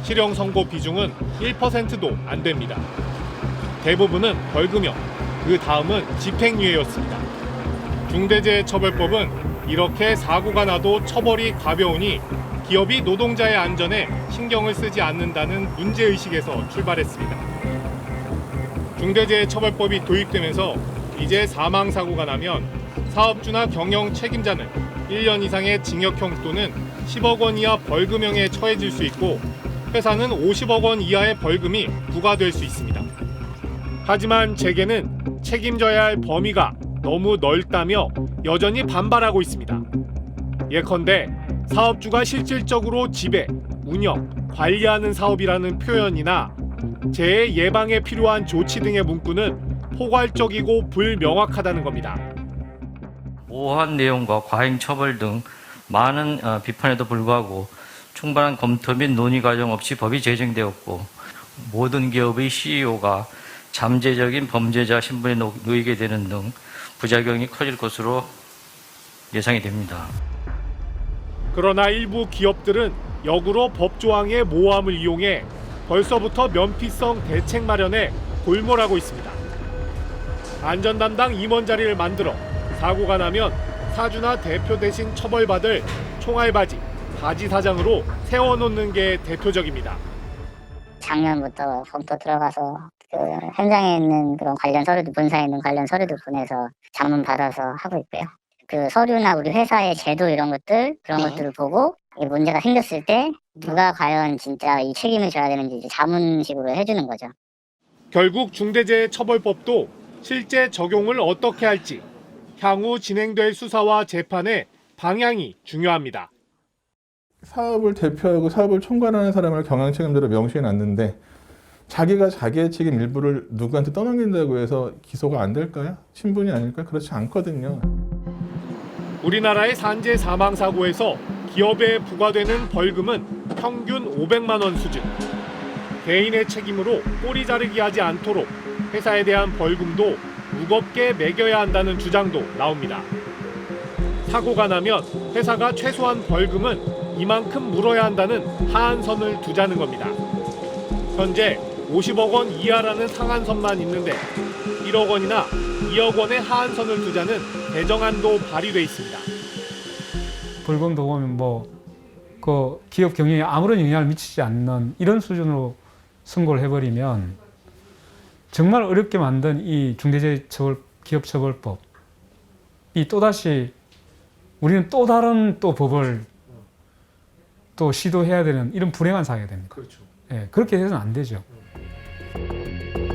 실형 선고 비중은 1%도 안 됩니다. 대부분은 벌금형, 그 다음은 집행유예였습니다. 중대재해처벌법은 이렇게 사고가 나도 처벌이 가벼우니 기업이 노동자의 안전에 신경을 쓰지 않는다는 문제의식에서 출발했습니다. 중대재해처벌법이 도입되면서 이제 사망사고가 나면 사업주나 경영 책임자는 1년 이상의 징역형 또는 10억 원 이하 벌금형에 처해질 수 있고 회사는 50억 원 이하의 벌금이 부과될 수 있습니다. 하지만 재계는 책임져야 할 범위가 너무 넓다며 여전히 반발하고 있습니다. 예컨대 사업주가 실질적으로 지배, 운영, 관리하는 사업이라는 표현이나 재해 예방에 필요한 조치 등의 문구는 포괄적이고 불명확하다는 겁니다. 모호한 내용과 과잉 처벌 등 많은 비판에도 불구하고 충분한 검토 및 논의 과정 없이 법이 제정되었고 모든 기업의 CEO가 잠재적인 범죄자 신분에 놓이게 되는 등 부작용이 커질 것으로 예상이 됩니다. 그러나 일부 기업들은 역으로 법조항의 모호함을 이용해 벌써부터 면피성 대책 마련에 골몰하고 있습니다. 안전담당 임원 자리를 만들어 사고가 나면 사주나 대표 대신 처벌받을 총알바지, 바지 사장으로 세워놓는 게 대표적입니다. 작년부터 검토 들어가서 그 현장에 있는 그런 관련 서류도 본사에 있는 관련 서류도 보내서 자문 받아서 하고 있고요. 그 서류나 우리 회사의 제도 이런 것들 그런 것들을 보고 이 문제가 생겼을 때 누가 과연 진짜 이 책임을 져야 되는지 이제 자문식으로 해주는 거죠. 결국 중대재해처벌법도 실제 적용을 어떻게 할지 향후 진행될 수사와 재판의 방향이 중요합니다. 사업을 대표하고 사업을 총괄하는 사람을 경영 책임자로 명시해 놨는데 자기가 자기의 책임 일부를 누구한테 떠넘긴다고 해서 기소가 안 될까요? 신분이 아닐까요? 그렇지 않거든요. 우리나라의 산재 사망 사고에서 기업에 부과되는 벌금은 평균 500만 원 수준. 개인의 책임으로 꼬리 자르기 하지 않도록 회사에 대한 벌금도 무겁게 매겨야 한다는 주장도 나옵니다. 사고가 나면 회사가 최소한 벌금은 이만큼 물어야 한다는 하한선을 두자는 겁니다. 현재 50억 원 이하라는 상한선만 있는데 1억 원이나 2억 원의 하한선을 두자는 개정안도 발의돼 있습니다. 벌금도 보면 그 기업 경영에 아무런 영향을 미치지 않는 이런 수준으로 선고를 해버리면 정말 어렵게 만든 이 기업처벌법 이 또다시 우리는 또 다른 또 법을 또 시도해야 되는 이런 불행한 사회가 됩니다. 그렇죠. 예, 그렇게 해서는 안 되죠.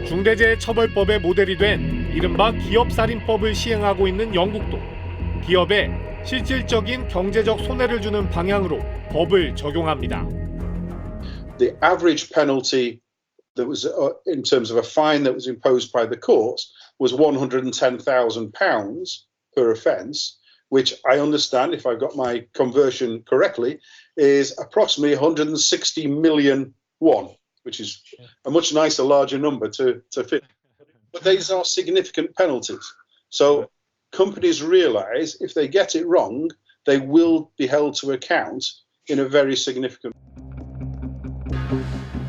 중대재해처벌법의 모델이 된 이른바 기업살인법을 시행하고 있는 영국도 기업에 실질적인 경제적 손해를 주는 방향으로 법을 적용합니다. The average penalty that was in terms of a fine that was imposed by the courts was £110,000 per offence, which I understand, if I've got my conversion correctly, is approximately 160 million won, which is a much nicer, larger number to fit. But these are significant penalties. So companies realise if they get it wrong, they will be held to account in a very significant.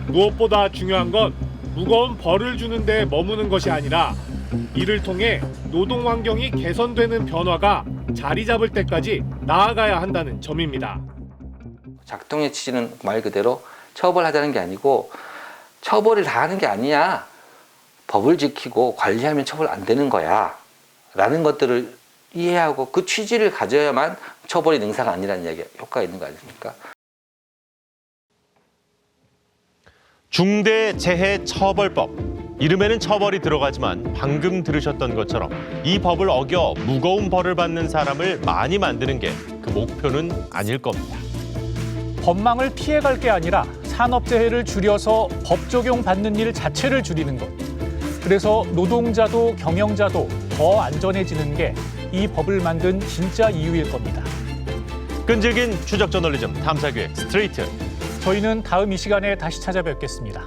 무엇보다 중요한 건 무거운 벌을 주는 데 머무는 것이 아니라 이를 통해 노동 환경이 개선되는 변화가 자리 잡을 때까지 나아가야 한다는 점입니다. 작동의 취지는 말 그대로 처벌하자는 게 아니고 처벌을 다 하는 게 아니야. 법을 지키고 관리하면 처벌 안 되는 거야. 라는 것들을 이해하고 그 취지를 가져야만 처벌이 능사가 아니라는 이야기 효과가 있는 거 아닙니까? 중대재해처벌법. 이름에는 처벌이 들어가지만 방금 들으셨던 것처럼 이 법을 어겨 무거운 벌을 받는 사람을 많이 만드는 게 그 목표는 아닐 겁니다. 법망을 피해갈 게 아니라 산업재해를 줄여서 법 적용 받는 일 자체를 줄이는 것. 그래서 노동자도 경영자도 더 안전해지는 게 이 법을 만든 진짜 이유일 겁니다. 끈질긴 추적 저널리즘 탐사기획 스트레이트. 저희는 다음 이 시간에 다시 찾아뵙겠습니다.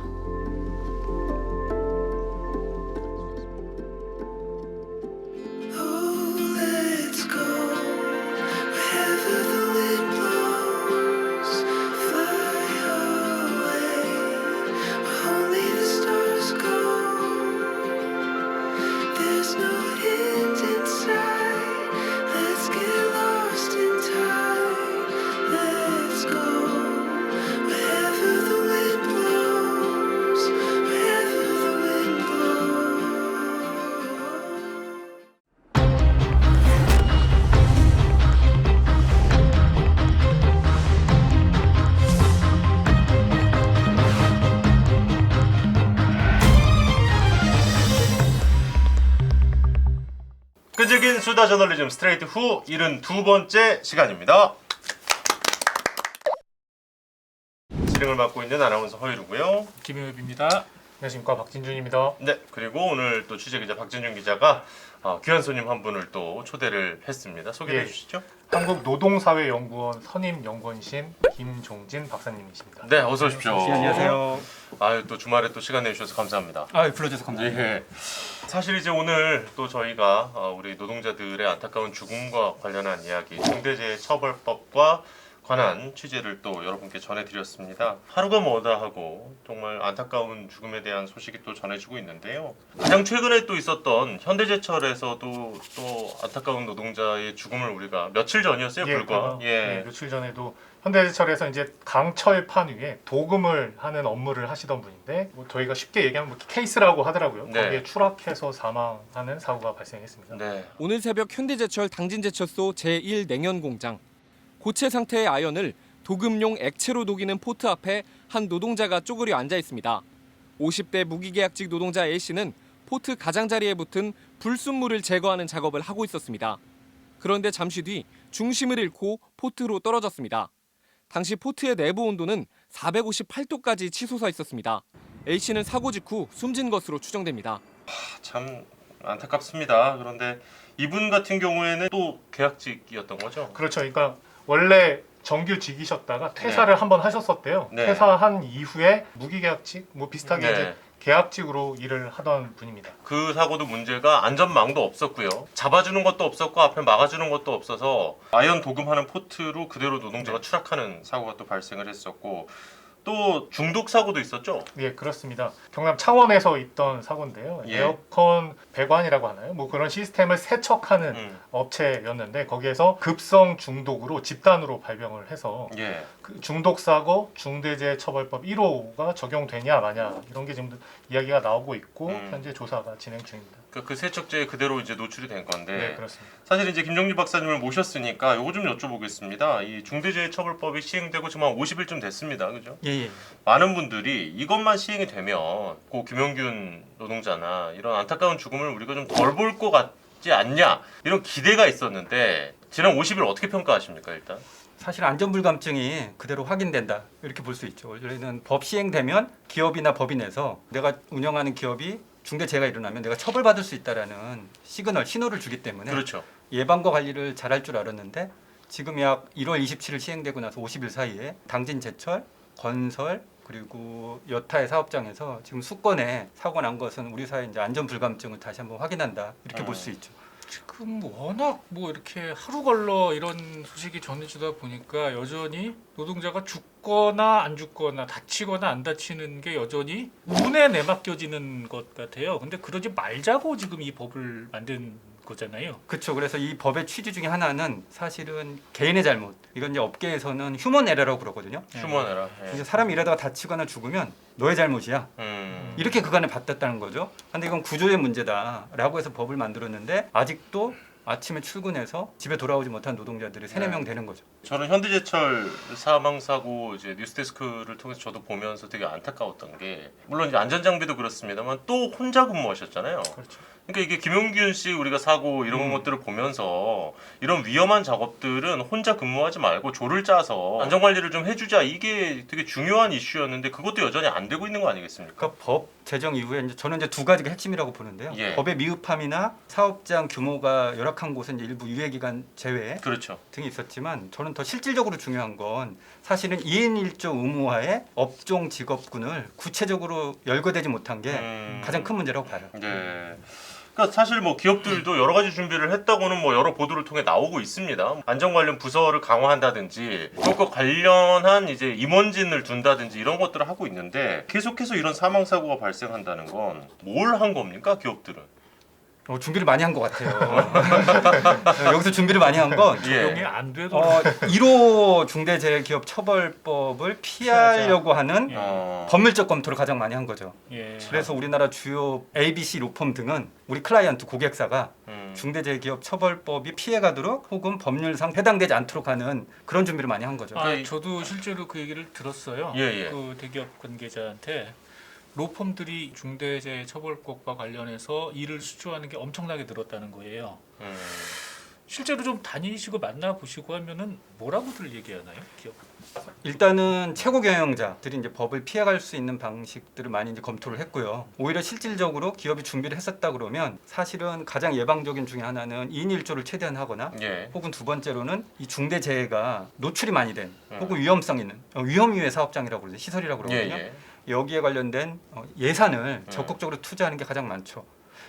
끈질긴 수다 저널리즘 스트레이트 후 72번째 시간입니다. 진행을 맡고 있는 아나운서 허유루고요. 김효엽입니다. 안녕하십니까, 박진준입니다. 네, 그리고 오늘 또 취재기자 박진준 기자가 귀한 손님 한 분을 또 초대를 했습니다. 소개해 주시죠. 한국노동사회연구원 선임연구원이신 김종진 박사님이십니다. 네, 어서 오십시오. 네, 안녕하세요. 아유, 또 주말에 또 시간 내주셔서 감사합니다. 불러주셔서 감사합니다. 예. 사실 이제 오늘 또 저희가 우리 노동자들의 안타까운 죽음과 관련한 이야기, 중대재해처벌법과 관한 취재를 또 여러분께 전해드렸습니다. 하루가 뭐다 하고 정말 안타까운 죽음에 대한 소식이 또 전해지고 있는데요. 가장 최근에 또 있었던 현대제철에서도 또 안타까운 노동자의 죽음을 우리가 며칠 전이었어요, 불과. 며칠 전에도 현대제철에서 이제 강철판 위에 도금을 하는 업무를 하시던 분인데 뭐 저희가 쉽게 얘기하면 뭐 케이스라고 하더라고요. 네. 거기에 추락해서 사망하는 사고가 발생했습니다. 네. 오늘 새벽 현대제철 당진제철소 제1 냉연공장. 고체 상태의 아연을 도금용 액체로 녹이는 포트 앞에 한 노동자가 쪼그려 앉아 있습니다. 50대 무기계약직 노동자 A씨는 포트 가장자리에 붙은 불순물을 제거하는 작업을 하고 있었습니다. 그런데 잠시 뒤 중심을 잃고 포트로 떨어졌습니다. 당시 포트의 내부 온도는 458도까지 치솟아 있었습니다. A씨는 사고 직후 숨진 것으로 추정됩니다. 참 안타깝습니다. 그런데 이분 같은 경우에는 또 계약직이었던 거죠? 그렇죠. 그러니까 원래 정규직이셨다가 퇴사를 한번 하셨었대요. 네. 퇴사한 이후에 무기계약직 뭐 비슷하게 네. 이제 계약직으로 일을 하던 분입니다. 그 사고도 문제가 안전망도 없었고요. 잡아주는 것도 없었고 앞에 막아주는 것도 없어서 아연 도금하는 포트로 그대로 노동자가 추락하는 사고가 또 발생을 했었고 또 중독 사고도 있었죠? 예, 그렇습니다. 경남 창원에서 있던 사고인데요. 예. 에어컨 배관이라고 하나요? 뭐 그런 시스템을 세척하는 업체였는데 거기에서 급성 중독으로 집단으로 발병을 해서 예. 그 중독 사고 중대재해처벌법 1호가 적용되냐 마냐 이런 게 지금 이야기가 나오고 있고 현재 조사가 진행 중입니다. 그 세척제에 그대로 이제 노출이 된 건데 네, 그렇습니다. 사실 이제 김정진 박사님을 모셨으니까 요거 좀 여쭤보겠습니다. 이 중대재해처벌법이 시행되고 지금 한 50일쯤 됐습니다. 그죠? 예. 많은 분들이 이것만 시행이 되면 고 김용균 노동자나 이런 안타까운 죽음을 우리가 좀 덜 볼 것 같지 않냐 이런 기대가 있었는데 지난 50일 어떻게 평가하십니까 일단? 사실 안전불감증이 그대로 확인된다 이렇게 볼 수 있죠. 원래는 법 시행되면 기업이나 법인에서 내가 운영하는 기업이 중대재해가 일어나면 내가 처벌받을 수 있다라는 신호를 주기 때문에 그렇죠. 예방과 관리를 잘할 줄 알았는데 지금 약 1월 27일 시행되고 나서 50일 사이에 당진제철, 건설 그리고 여타의 사업장에서 지금 수건에 사고가 난 것은 우리 사회 이제 안전불감증을 다시 한번 확인한다 이렇게 볼 수 있죠. 지금 워낙 뭐 이렇게 하루 걸러 이런 소식이 전해지다 보니까 여전히 노동자가 죽거나 안 죽거나 다치거나 안 다치는 게 여전히 운에 내맡겨지는 것 같아요. 근데 그러지 말자고 지금 이 법을 만든 거잖아요. 그렇죠. 그래서 이 법의 취지 중에 하나는 사실은 개인의 잘못. 이건 이제 업계에서는 휴먼 에러라고 그러거든요. 휴먼 에러. 이제 사람이 일하다가 다치거나 죽으면 너의 잘못이야. 이렇게 그간에 봤댔다는 거죠. 근데 이건 구조의 문제다라고 해서 법을 만들었는데 아직도 아침에 출근해서 집에 돌아오지 못한 노동자들이 3-4명 되는 거죠. 저는 현대제철 사망 사고 이제 뉴스데스크를 통해서 저도 보면서 되게 안타까웠던 게 물론 이제 안전장비도 그렇습니다만 또 혼자 근무하셨잖아요. 그렇죠. 그러니까 이게 김용균 씨 우리가 사고 이런 것들을 보면서 이런 위험한 작업들은 혼자 근무하지 말고 조를 짜서 안전관리를 좀 해주자 이게 되게 중요한 이슈였는데 그것도 여전히 안 되고 있는 거 아니겠습니까? 그러니까 법 제정 이후에 이제 저는 이제 두 가지가 핵심이라고 보는데요. 예. 법의 미흡함이나 사업장 규모가 열악한 곳은 이제 일부 유예기간 제외 그렇죠. 등이 있었지만 저는 더 실질적으로 중요한 건 사실은 2인 1조 의무화의 업종 직업군을 구체적으로 열거되지 못한 게 가장 큰 문제라고 봐요. 네. 그러니까 사실 뭐 기업들도 여러 가지 준비를 했다고는 뭐 여러 보도를 통해 나오고 있습니다. 안전 관련 부서를 강화한다든지 그것과 관련한 이제 임원진을 둔다든지 이런 것들을 하고 있는데 계속해서 이런 사망 사고가 발생한다는 건 뭘 한 겁니까 기업들은? 준비를 많이 한 것 같아요. 여기서 준비를 많이 한 건 적용이 안 돼도 1호 중대재해기업처벌법을 피하려고 하는 법률적 검토를 가장 많이 한 거죠. 예. 그래서 우리나라 주요 ABC 로펌 등은 우리 클라이언트 고객사가 중대재해기업처벌법이 피해가도록 혹은 법률상 해당되지 않도록 하는 그런 준비를 많이 한 거죠. 저도 실제로 그 얘기를 들었어요. 예. 그 대기업 관계자한테 로펌들이 중대재해처벌법과 관련해서 일을 수주하는 게 엄청나게 늘었다는 거예요. 실제로 좀 다니시고 만나보시고 하면은 뭐라고들 얘기하나요? 기업? 일단은 최고 경영자들이 이제 법을 피해갈 수 있는 방식들을 많이 이제 검토를 했고요. 오히려 실질적으로 기업이 준비를 했었다 그러면 사실은 가장 예방적인 중에 하나는 2인 1조를 최대한 하거나 혹은 두 번째로는 이 중대재해가 노출이 많이 된 혹은 위험성 있는 위험유해 사업장이라고 그러죠. 시설이라고 그러거든요. 여기에 관련된 예산을 적극적으로 투자하는 게 가장 많죠.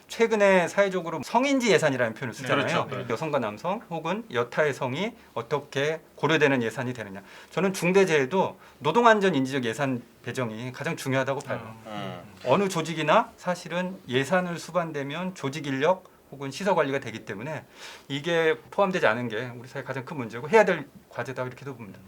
최근에 사회적으로 성인지 예산이라는 표현을 쓰잖아요. 그렇죠. 여성과 남성 혹은 여타의 성이 어떻게 고려되는 예산이 되느냐. 저는 중대재해도 노동안전 인지적 예산 배정이 가장 중요하다고 봐요. 어느 조직이나 사실은 예산을 수반되면 조직 인력 혹은 시설 관리가 되기 때문에 이게 포함되지 않은 게 우리 사회 가장 큰 문제고 해야 될 과제다 이렇게도 봅니다.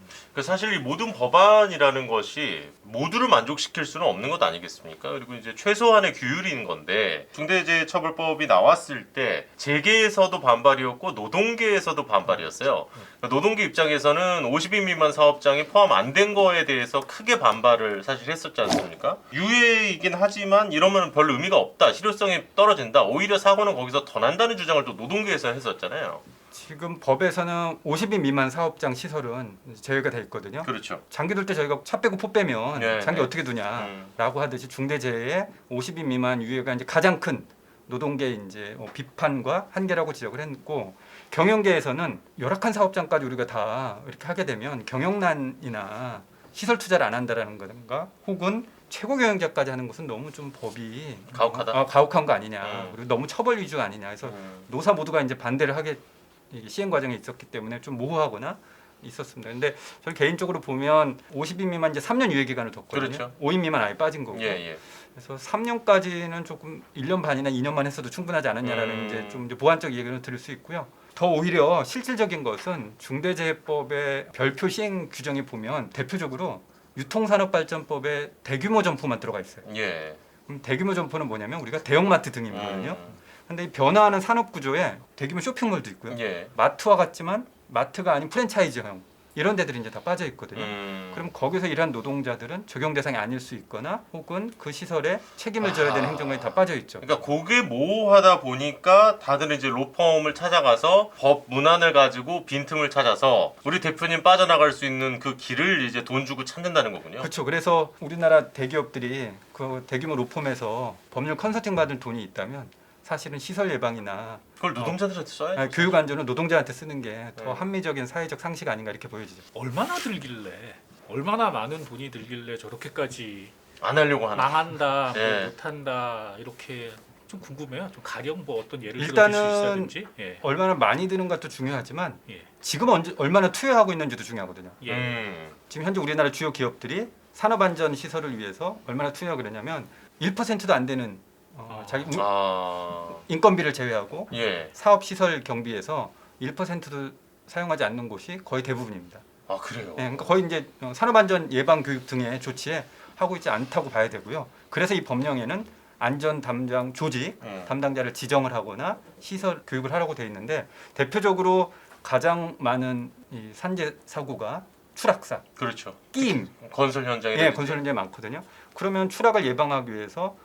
사실 이 모든 법안이라는 것이 모두를 만족시킬 수는 없는 것 아니겠습니까? 그리고 이제 최소한의 규율인 건데 중대재해처벌법이 나왔을 때 재계에서도 반발이었고 노동계에서도 반발이었어요. 노동계 입장에서는 50인 미만 사업장이 포함 안 된 거에 대해서 크게 반발을 사실 했었지 않습니까? 유예이긴 하지만 이러면 별 의미가 없다. 실효성이 떨어진다. 오히려 사고는 거기서 더 난다는 주장을 또 노동계에서 했었잖아요. 지금 법에서는 50인 미만 사업장 시설은 제외가 돼 있거든요. 그렇죠. 장기 둘 때 저희가 차 빼고 포 빼면 네, 장기 네. 어떻게 두냐라고 하듯이 중대재해에 50인 미만 유예가 이제 가장 큰 노동계 이제 비판과 한계라고 지적을 했고 경영계에서는 열악한 사업장까지 우리가 다 이렇게 하게 되면 경영난이나 시설 투자를 안 한다라는 건가 혹은 최고 경영자까지 하는 것은 너무 좀 법이 가혹하다. 가혹한 거 아니냐 그리고 너무 처벌 위주가 아니냐 해서 노사 모두가 이제 반대를 하게 시행 과정에 있었기 때문에 좀 모호하거나 있었습니다. 근데 저는 개인적으로 보면 50인 미만 이제 3년 유예 기간을 뒀거든요. 그렇죠. 5인 미만 아예 빠진 거고. 그래서 3년까지는 조금 1년 반이나 2년만 했어도 충분하지 않았냐라는 이제 좀 이제 보완적 얘기를 드릴 수 있고요. 더 오히려 실질적인 것은 중대재해법의 별표 시행 규정에 보면 대표적으로 유통산업발전법에 대규모 점포만 들어가 있어요. 그럼 대규모 점포는 뭐냐면 우리가 대형마트 등이거든요. 근데 이 변화하는 산업 구조에 대규모 쇼핑몰도 있고요. 마트와 같지만 마트가 아닌 프랜차이즈형 이런 데들이 이제 다 빠져 있거든요. 그럼 거기서 일한 노동자들은 적용 대상이 아닐 수 있거나 혹은 그 시설에 책임을 져야 되는 행정관이 다 빠져 있죠. 그러니까 그게 모호하다 보니까 다들 이제 로펌을 찾아가서 법 문안을 가지고 빈틈을 찾아서 우리 대표님 빠져나갈 수 있는 그 길을 이제 돈 주고 찾는다는 거군요. 그렇죠. 그래서 우리나라 대기업들이 그 대규모 로펌에서 법률 컨설팅 받을 돈이 있다면 사실은 시설 예방이나 그걸 노동자들한테 써야죠. 교육 안전은 노동자한테 쓰는 게 더 합리적인 사회적 상식 아닌가 이렇게 보여지죠. 얼마나 들길래 얼마나 많은 돈이 들길래 저렇게까지 안 하려고 하나. 망한다, 뭐 못한다 이렇게 좀 궁금해요. 좀 가령 뭐 어떤 예를 들어 주실 수 일단은 있다든지. 얼마나 많이 드는 것도 중요하지만 지금 얼마나 투여하고 있는지도 중요하거든요. 지금 현재 우리나라 주요 기업들이 산업안전 시설을 위해서 얼마나 투여하고 그러냐면 1%도 안 되는 자기 인건비를 제외하고 사업시설 경비에서 1%도 사용하지 않는 곳이 거의 대부분입니다. 아 그래요? 네, 그러니까 거의 이제 산업안전 예방 교육 등의 조치에 하고 있지 않다고 봐야 되고요. 그래서 이 법령에는 안전 담당 조직 담당자를 지정을 하거나 시설 교육을 하라고 돼 있는데 대표적으로 가장 많은 이 산재 사고가 추락사, 그렇죠. 끼임, 건설 현장에 예, 건설 현장에 많거든요. 그러면 추락을 예방하기 위해서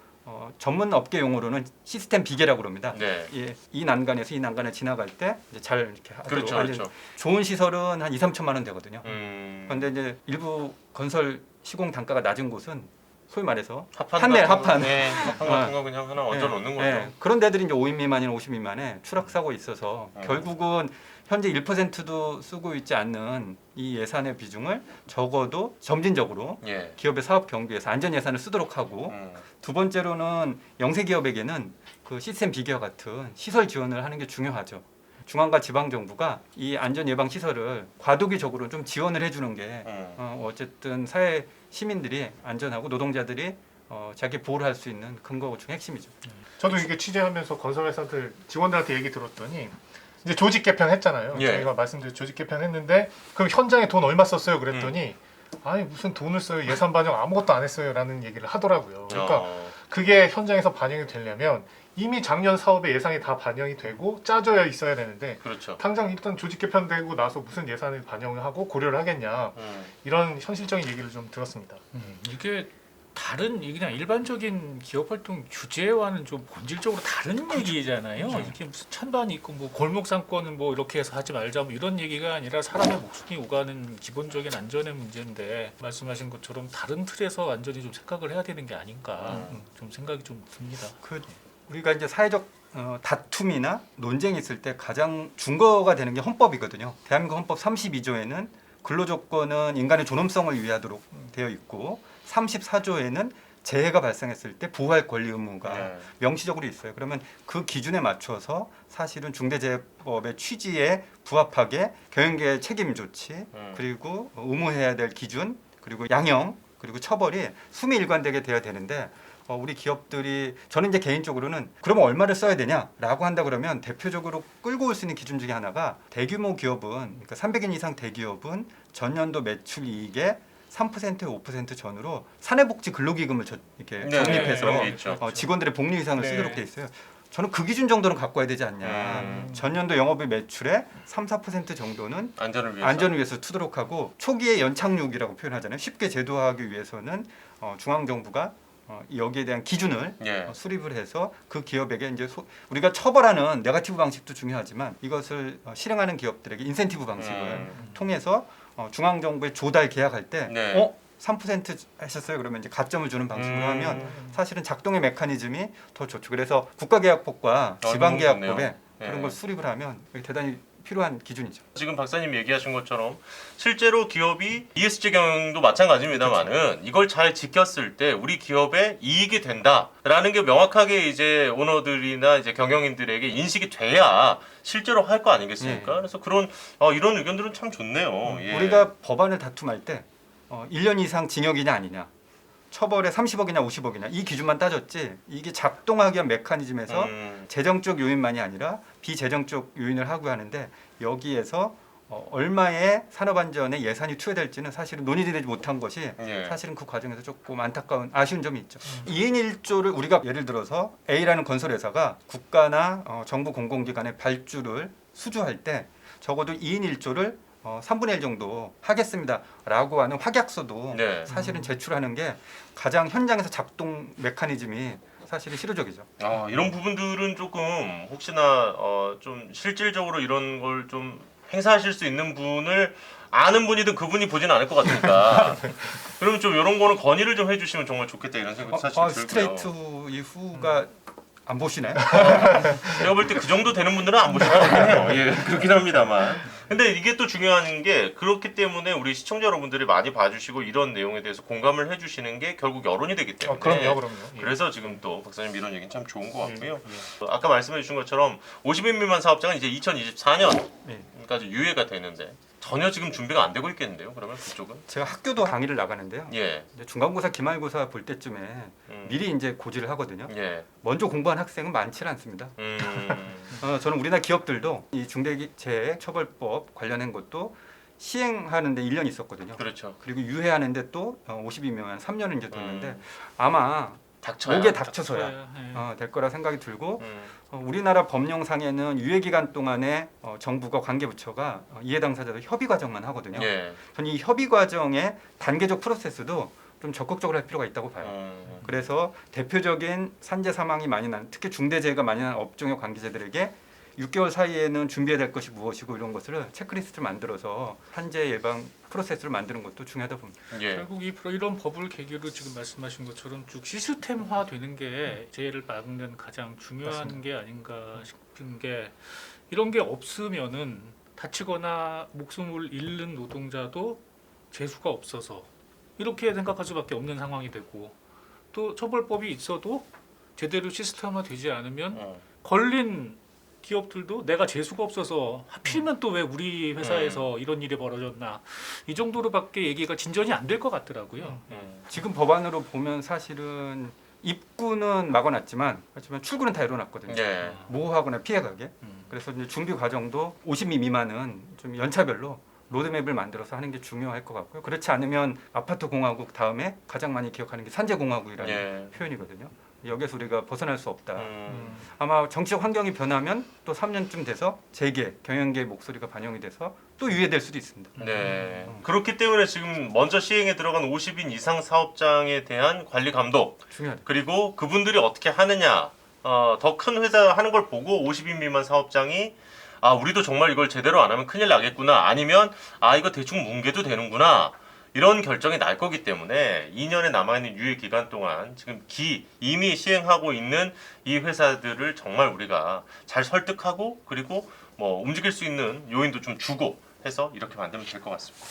전문 업계 용어로는 시스템 비계라고 그럽니다. 네. 예, 이 난간에서 이 난간을 지나갈 때 이제 잘 이렇게 하도록 그렇죠, 그렇죠. 좋은 시설은 한 2, 3천만 원 되거든요. 그런데 이제 일부 건설 시공 단가가 낮은 곳은 소위 말해서 합판 같은 거 그냥 하나 얹어 놓는 거죠. 예, 그런 데들이 이제 5인 미만이나 50인 미만에 추락 사고 있어서 결국은 현재 1%도 쓰고 있지 않는 이 예산의 비중을 적어도 점진적으로 예. 기업의 사업 경비에서 안전 예산을 쓰도록 하고 두 번째로는 영세 기업에게는 그 시스템 비계와 같은 시설 지원을 하는 게 중요하죠. 중앙과 지방 정부가 이 안전 예방 시설을 과도기적으로 좀 지원을 해주는 게 어쨌든 사회 시민들이 안전하고 노동자들이 자기 보호를 할 수 있는 근거 중에 핵심이죠. 저도 이게 취재하면서 건설회사들 직원들한테 얘기 들었더니 이제 조직 개편했잖아요. 예. 저희가 말씀드린 조직 개편했는데 그럼 현장에 돈 얼마 썼어요? 그랬더니 아니 무슨 돈을 써요? 예산 반영 아무것도 안 했어요라는 얘기를 하더라고요. 그러니까 그게 현장에서 반영이 되려면 이미 작년 사업에 예산이 다 반영이 되고 짜져 있어야 되는데 그렇죠. 당장 일단 조직 개편되고 나서 무슨 예산을 반영을 하고 고려를 하겠냐 이런 현실적인 얘기를 좀 들었습니다. 이게 다른 그냥 일반적인 기업 활동 규제와는 좀 본질적으로 다른 얘기잖아요. 이게 무슨 찬반이 있고 뭐 골목 상권은 뭐 이렇게 해서 하지 말자 뭐 이런 얘기가 아니라 사람의 목숨이 오가는 기본적인 안전의 문제인데 말씀하신 것처럼 다른 틀에서 완전히 좀 생각을 해야 되는 게 아닌가 좀 생각이 좀 듭니다. 우리가 이제 사회적 다툼이나 논쟁이 있을 때 가장 준거가 되는 게 헌법이거든요. 대한민국 헌법 32조에는 근로조건은 인간의 존엄성을 유의하도록 되어 있고 34조에는 재해가 발생했을 때 보호할 권리 의무가 명시적으로 있어요. 그러면 그 기준에 맞춰서 사실은 중대재해법의 취지에 부합하게 경영계의 책임 조치 그리고 의무해야 될 기준 그리고 양형 그리고 처벌이 수미일관되게 되어야 되는데 우리 기업들이 저는 이제 개인적으로는 그러면 얼마를 써야 되냐라고 한다 그러면 대표적으로 끌고 올 수 있는 기준 중에 하나가 대규모 기업은 그러니까 300인 이상 대기업은 전년도 매출 이익의 3% 5% 전후로 사내복지 근로기금을 이렇게 적립해서 직원들의 복리 의상을 쓰도록 돼 있어요. 저는 그 기준 정도는 갖고 와야 되지 않냐. 전년도 영업의 매출의 3, 4% 정도는 안전을 위해서 투도록 하고 초기의 연착륙이라고 표현하잖아요. 쉽게 제도화하기 위해서는 중앙정부가 여기에 대한 기준을 수립을 해서 그 기업에게 이제 우리가 처벌하는 네거티브 방식도 중요하지만 이것을 실행하는 기업들에게 인센티브 방식을 통해서 중앙정부에 조달 계약할 때 3% 하셨어요. 그러면 이제 가점을 주는 방식으로 하면 사실은 작동의 메커니즘이 더 좋죠. 그래서 국가계약법과 지방계약법에 그런 걸 수립을 하면 대단히 필요한 기준이죠. 지금 박사님 얘기하신 것처럼 실제로 기업이 ESG 경영도 마찬가지입니다만은 이걸 잘 지켰을 때 우리 기업에 이익이 된다라는 게 명확하게 이제 오너들이나 이제 경영인들에게 인식이 돼야 실제로 할 거 아니겠습니까? 그래서 그런 이런 의견들은 참 좋네요. 우리가 법안을 다툼할 때 1년 이상 징역이냐 아니냐 처벌에 30억이냐 50억이냐 이 기준만 따졌지 이게 작동하기 위한 메커니즘에서 재정적 요인만이 아니라 비재정적 요인을 하고 하는데 여기에서 얼마의 산업안전에 예산이 투여될지는 사실은 논의되지 못한 것이 사실은 그 과정에서 조금 안타까운 아쉬운 점이 있죠. 2인 1조를 우리가 예를 들어서 A라는 건설회사가 국가나 정부 공공기관의 발주를 수주할 때 적어도 2인 1조를 3분의 1 정도 하겠습니다라고 하는 확약서도 사실은 제출하는 게 가장 현장에서 작동 메커니즘이 사실은 실효적이죠. 이런 부분들은 조금 혹시나 좀 실질적으로 이런 걸 좀 행사하실 수 있는 분을 아는 분이든 그분이 보진 않을 것 같으니까 그러면 좀 이런 거는 건의를 좀 해주시면 정말 좋겠다 이런 생각이 사실 들고요. 스트레이트 이후가 안 보시나요? 제가 볼 때 그 정도 되는 분들은 안 보실 것 같긴 해요. 그렇긴 합니다만. 근데 이게 또 중요한 게 그렇기 때문에 우리 시청자 여러분들이 많이 봐주시고 이런 내용에 대해서 공감을 해주시는 게 결국 여론이 되기 때문에 그럼요. 그래서 지금 또 박사님 이런 얘기는 참 좋은 것 같고요. 아까 말씀해 주신 것처럼 50인 미만 사업장은 이제 2024년까지 유예가 되는데 전혀 지금 준비가 안 되고 있겠는데요. 그러면 그쪽은? 제가 학교도 강의를 나가는데요. 이제 중간고사, 기말고사 볼 때쯤에 미리 이제 고지를 하거든요. 먼저 공부한 학생은 많지 않습니다. 저는 우리나라 기업들도 이 중대재해처벌법 관련한 것도 시행하는데 1년 있었거든요. 그렇죠. 그리고 유예하는데 또 50인 미만 3년을 이제 뒀는데 아마 목에 닥쳐서야 될 거라 생각이 들고 우리나라 법령상에는 유예 기간 동안에 정부가 관계부처가 이해 당사자들 협의 과정만 하거든요. 저는 이 협의 과정의 단계적 프로세스도 좀 적극적으로 할 필요가 있다고 봐요. 그래서 대표적인 산재 사망이 많이 난, 특히 중대재해가 많이 난 업종의 관계자들에게 6개월 사이에는 준비해야 될 것이 무엇이고 이런 것을 체크리스트를 만들어서 산재 예방 프로세스를 만드는 것도 중요하다 봅니다. 결국 이런 법을 계기로 지금 말씀하신 것처럼 쭉 시스템화 되는 게 재해를 막는 가장 중요한 맞습니다. 게 아닌가 싶은 게 이런 게 없으면은 다치거나 목숨을 잃는 노동자도 재수가 없어서 이렇게 생각할 수밖에 없는 상황이 되고 또 처벌법이 있어도 제대로 시스템화 되지 않으면 걸린 기업들도 내가 재수가 없어서 하필이면 또 왜 우리 회사에서 이런 일이 벌어졌나 이 정도로밖에 얘기가 진전이 안 될 것 같더라고요. 지금 법안으로 보면 사실은 입구는 막아놨지만 하지만 출구는 다 열어놨거든요. 모호하거나 피해가게. 그래서 이제 준비 과정도 50미 미만은 좀 연차별로 로드맵을 만들어서 하는 게 중요할 것 같고요. 그렇지 않으면 아파트 공화국 다음에 가장 많이 기억하는 게 산재 공화국이라는 표현이거든요. 여기서 우리가 벗어날 수 없다. 아마 정치적 환경이 변하면 또 3년쯤 돼서 재계, 경영계의 목소리가 반영이 돼서 또 유예될 수도 있습니다. 네. 그렇기 때문에 지금 먼저 시행에 들어간 50인 이상 사업장에 대한 관리 감독 중요하다. 그리고 그분들이 어떻게 하느냐 더 큰 회사 하는 걸 보고 50인 미만 사업장이 우리도 정말 이걸 제대로 안 하면 큰일 나겠구나 아니면 이거 대충 뭉개도 되는구나 이런 결정이 날 거기 때문에 2년에 남아있는 유예 기간 동안 지금 이미 시행하고 있는 이 회사들을 정말 우리가 잘 설득하고 그리고 뭐 움직일 수 있는 요인도 좀 주고 해서 이렇게 만들면 될 것 같습니다.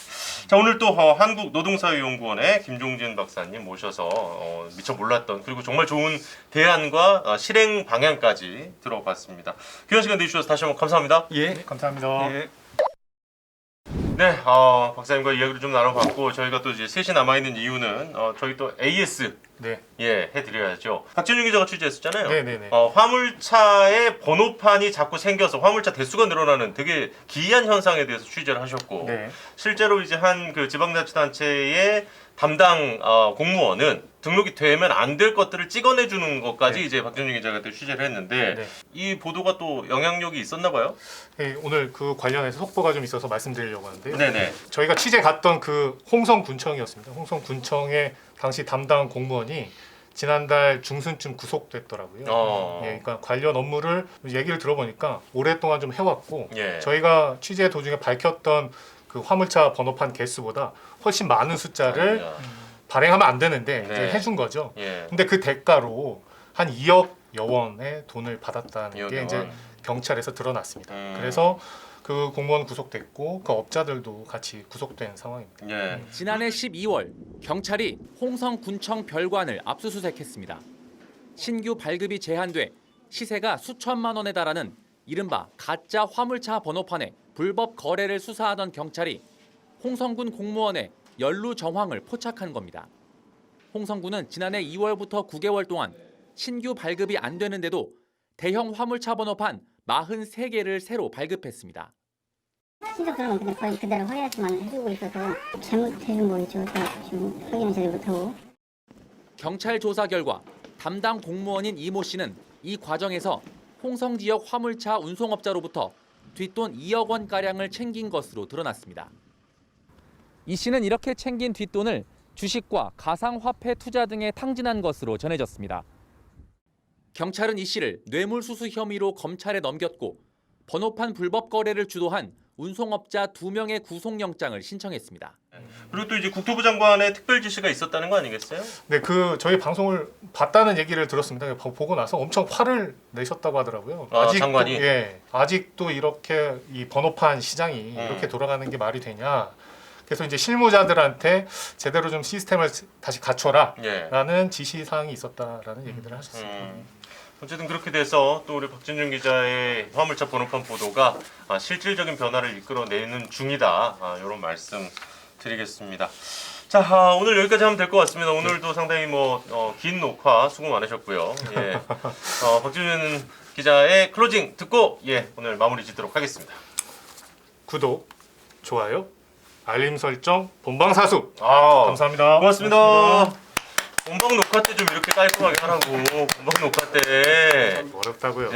자, 오늘 또 한국노동사회연구원의 김종진 박사님 모셔서 미처 몰랐던 그리고 정말 좋은 대안과 실행 방향까지 들어봤습니다. 귀한 시간 내주셔서 다시 한번 감사합니다. 감사합니다. 네, 박사님과 이야기를 좀 나눠봤고 저희가 또 이제 셋이 남아있는 이유는 저희 또 AS 해드려야죠. 박진윤 기자가 취재했었잖아요. 네네네. 화물차의 번호판이 자꾸 생겨서 화물차 대수가 늘어나는 되게 기이한 현상에 대해서 취재를 하셨고 실제로 이제 한 그 지방자치단체의 담당 공무원은 등록이 되면 안 될 것들을 찍어내주는 것까지 이제 박진윤 기자가 또 취재를 했는데 이 보도가 또 영향력이 있었나 봐요. 네, 오늘 그 관련해서 속보가 좀 있어서 말씀드리려고 하는데요. 네네. 저희가 취재 갔던 그 홍성군청이었습니다. 홍성군청의 당시 담당 공무원이 지난달 중순쯤 구속됐더라고요. 그러니까 관련 업무를 얘기를 들어보니까 오랫동안 좀 해왔고 저희가 취재 도중에 밝혔던 그 화물차 번호판 개수보다 훨씬 많은 숫자를 발행하면 안 되는데 이제 해준 거죠. 근데 그 대가로 한 2억여 원의 돈을 받았다는 게 이제 경찰에서 드러났습니다. 그래서 그 공무원 구속됐고 그 업자들도 같이 구속된 상황입니다. 지난해 12월 경찰이 홍성군청 별관을 압수수색했습니다. 신규 발급이 제한돼 시세가 수천만 원에 달하는 이른바 가짜 화물차 번호판에 불법 거래를 수사하던 경찰이 홍성군 공무원의 연루 정황을 포착한 겁니다. 홍성군은 지난해 2월부터 9개월 동안 신규 발급이 안 되는데도 대형 화물차 번호판 43개를 새로 발급했습니다. 신속도는 근데 거의 그대로 확인했지만 해주고 있어서 잘못해준 거겠죠. 지금 확인을 제대로 못하고. 경찰 조사 결과 담당 공무원인 이모 씨는 이 과정에서 홍성 지역 화물차 운송업자로부터 뒷돈 2억 원가량을 챙긴 것으로 드러났습니다. 이 씨는 이렇게 챙긴 뒷돈을 주식과 가상화폐 투자 등에 탕진한 것으로 전해졌습니다. 경찰은 이 씨를 뇌물수수 혐의로 검찰에 넘겼고 번호판 불법 거래를 주도한 운송업자 2명의 구속영장을 신청했습니다. 그리고 또 이제 국토부 장관의 특별 지시가 있었다는 거 아니겠어요? 네, 그 저희 방송을 봤다는 얘기를 들었습니다. 보고 나서 엄청 화를 내셨다고 하더라고요. 아직도, 장관이? 아직도 이렇게 이 번호판 시장이 이렇게 돌아가는 게 말이 되냐. 그래서 이제 실무자들한테 제대로 좀 시스템을 다시 갖춰라라는 지시 사항이 있었다라는 얘기들을 하셨습니다. 어쨌든 그렇게 돼서 또 우리 박진준 기자의 화물차 번호판 보도가 실질적인 변화를 이끌어내는 중이다. 이런 말씀 드리겠습니다. 자, 오늘 여기까지 하면 될 것 같습니다. 오늘도 상당히 긴 녹화 수고 많으셨고요. 박진준 기자의 클로징 듣고 오늘 마무리 짓도록 하겠습니다. 구독, 좋아요, 알림 설정, 본방사수. 감사합니다. 고맙습니다. 본방 녹화 때 좀 이렇게 깔끔하게 하라고. 본방 녹화 때. 어렵다고요.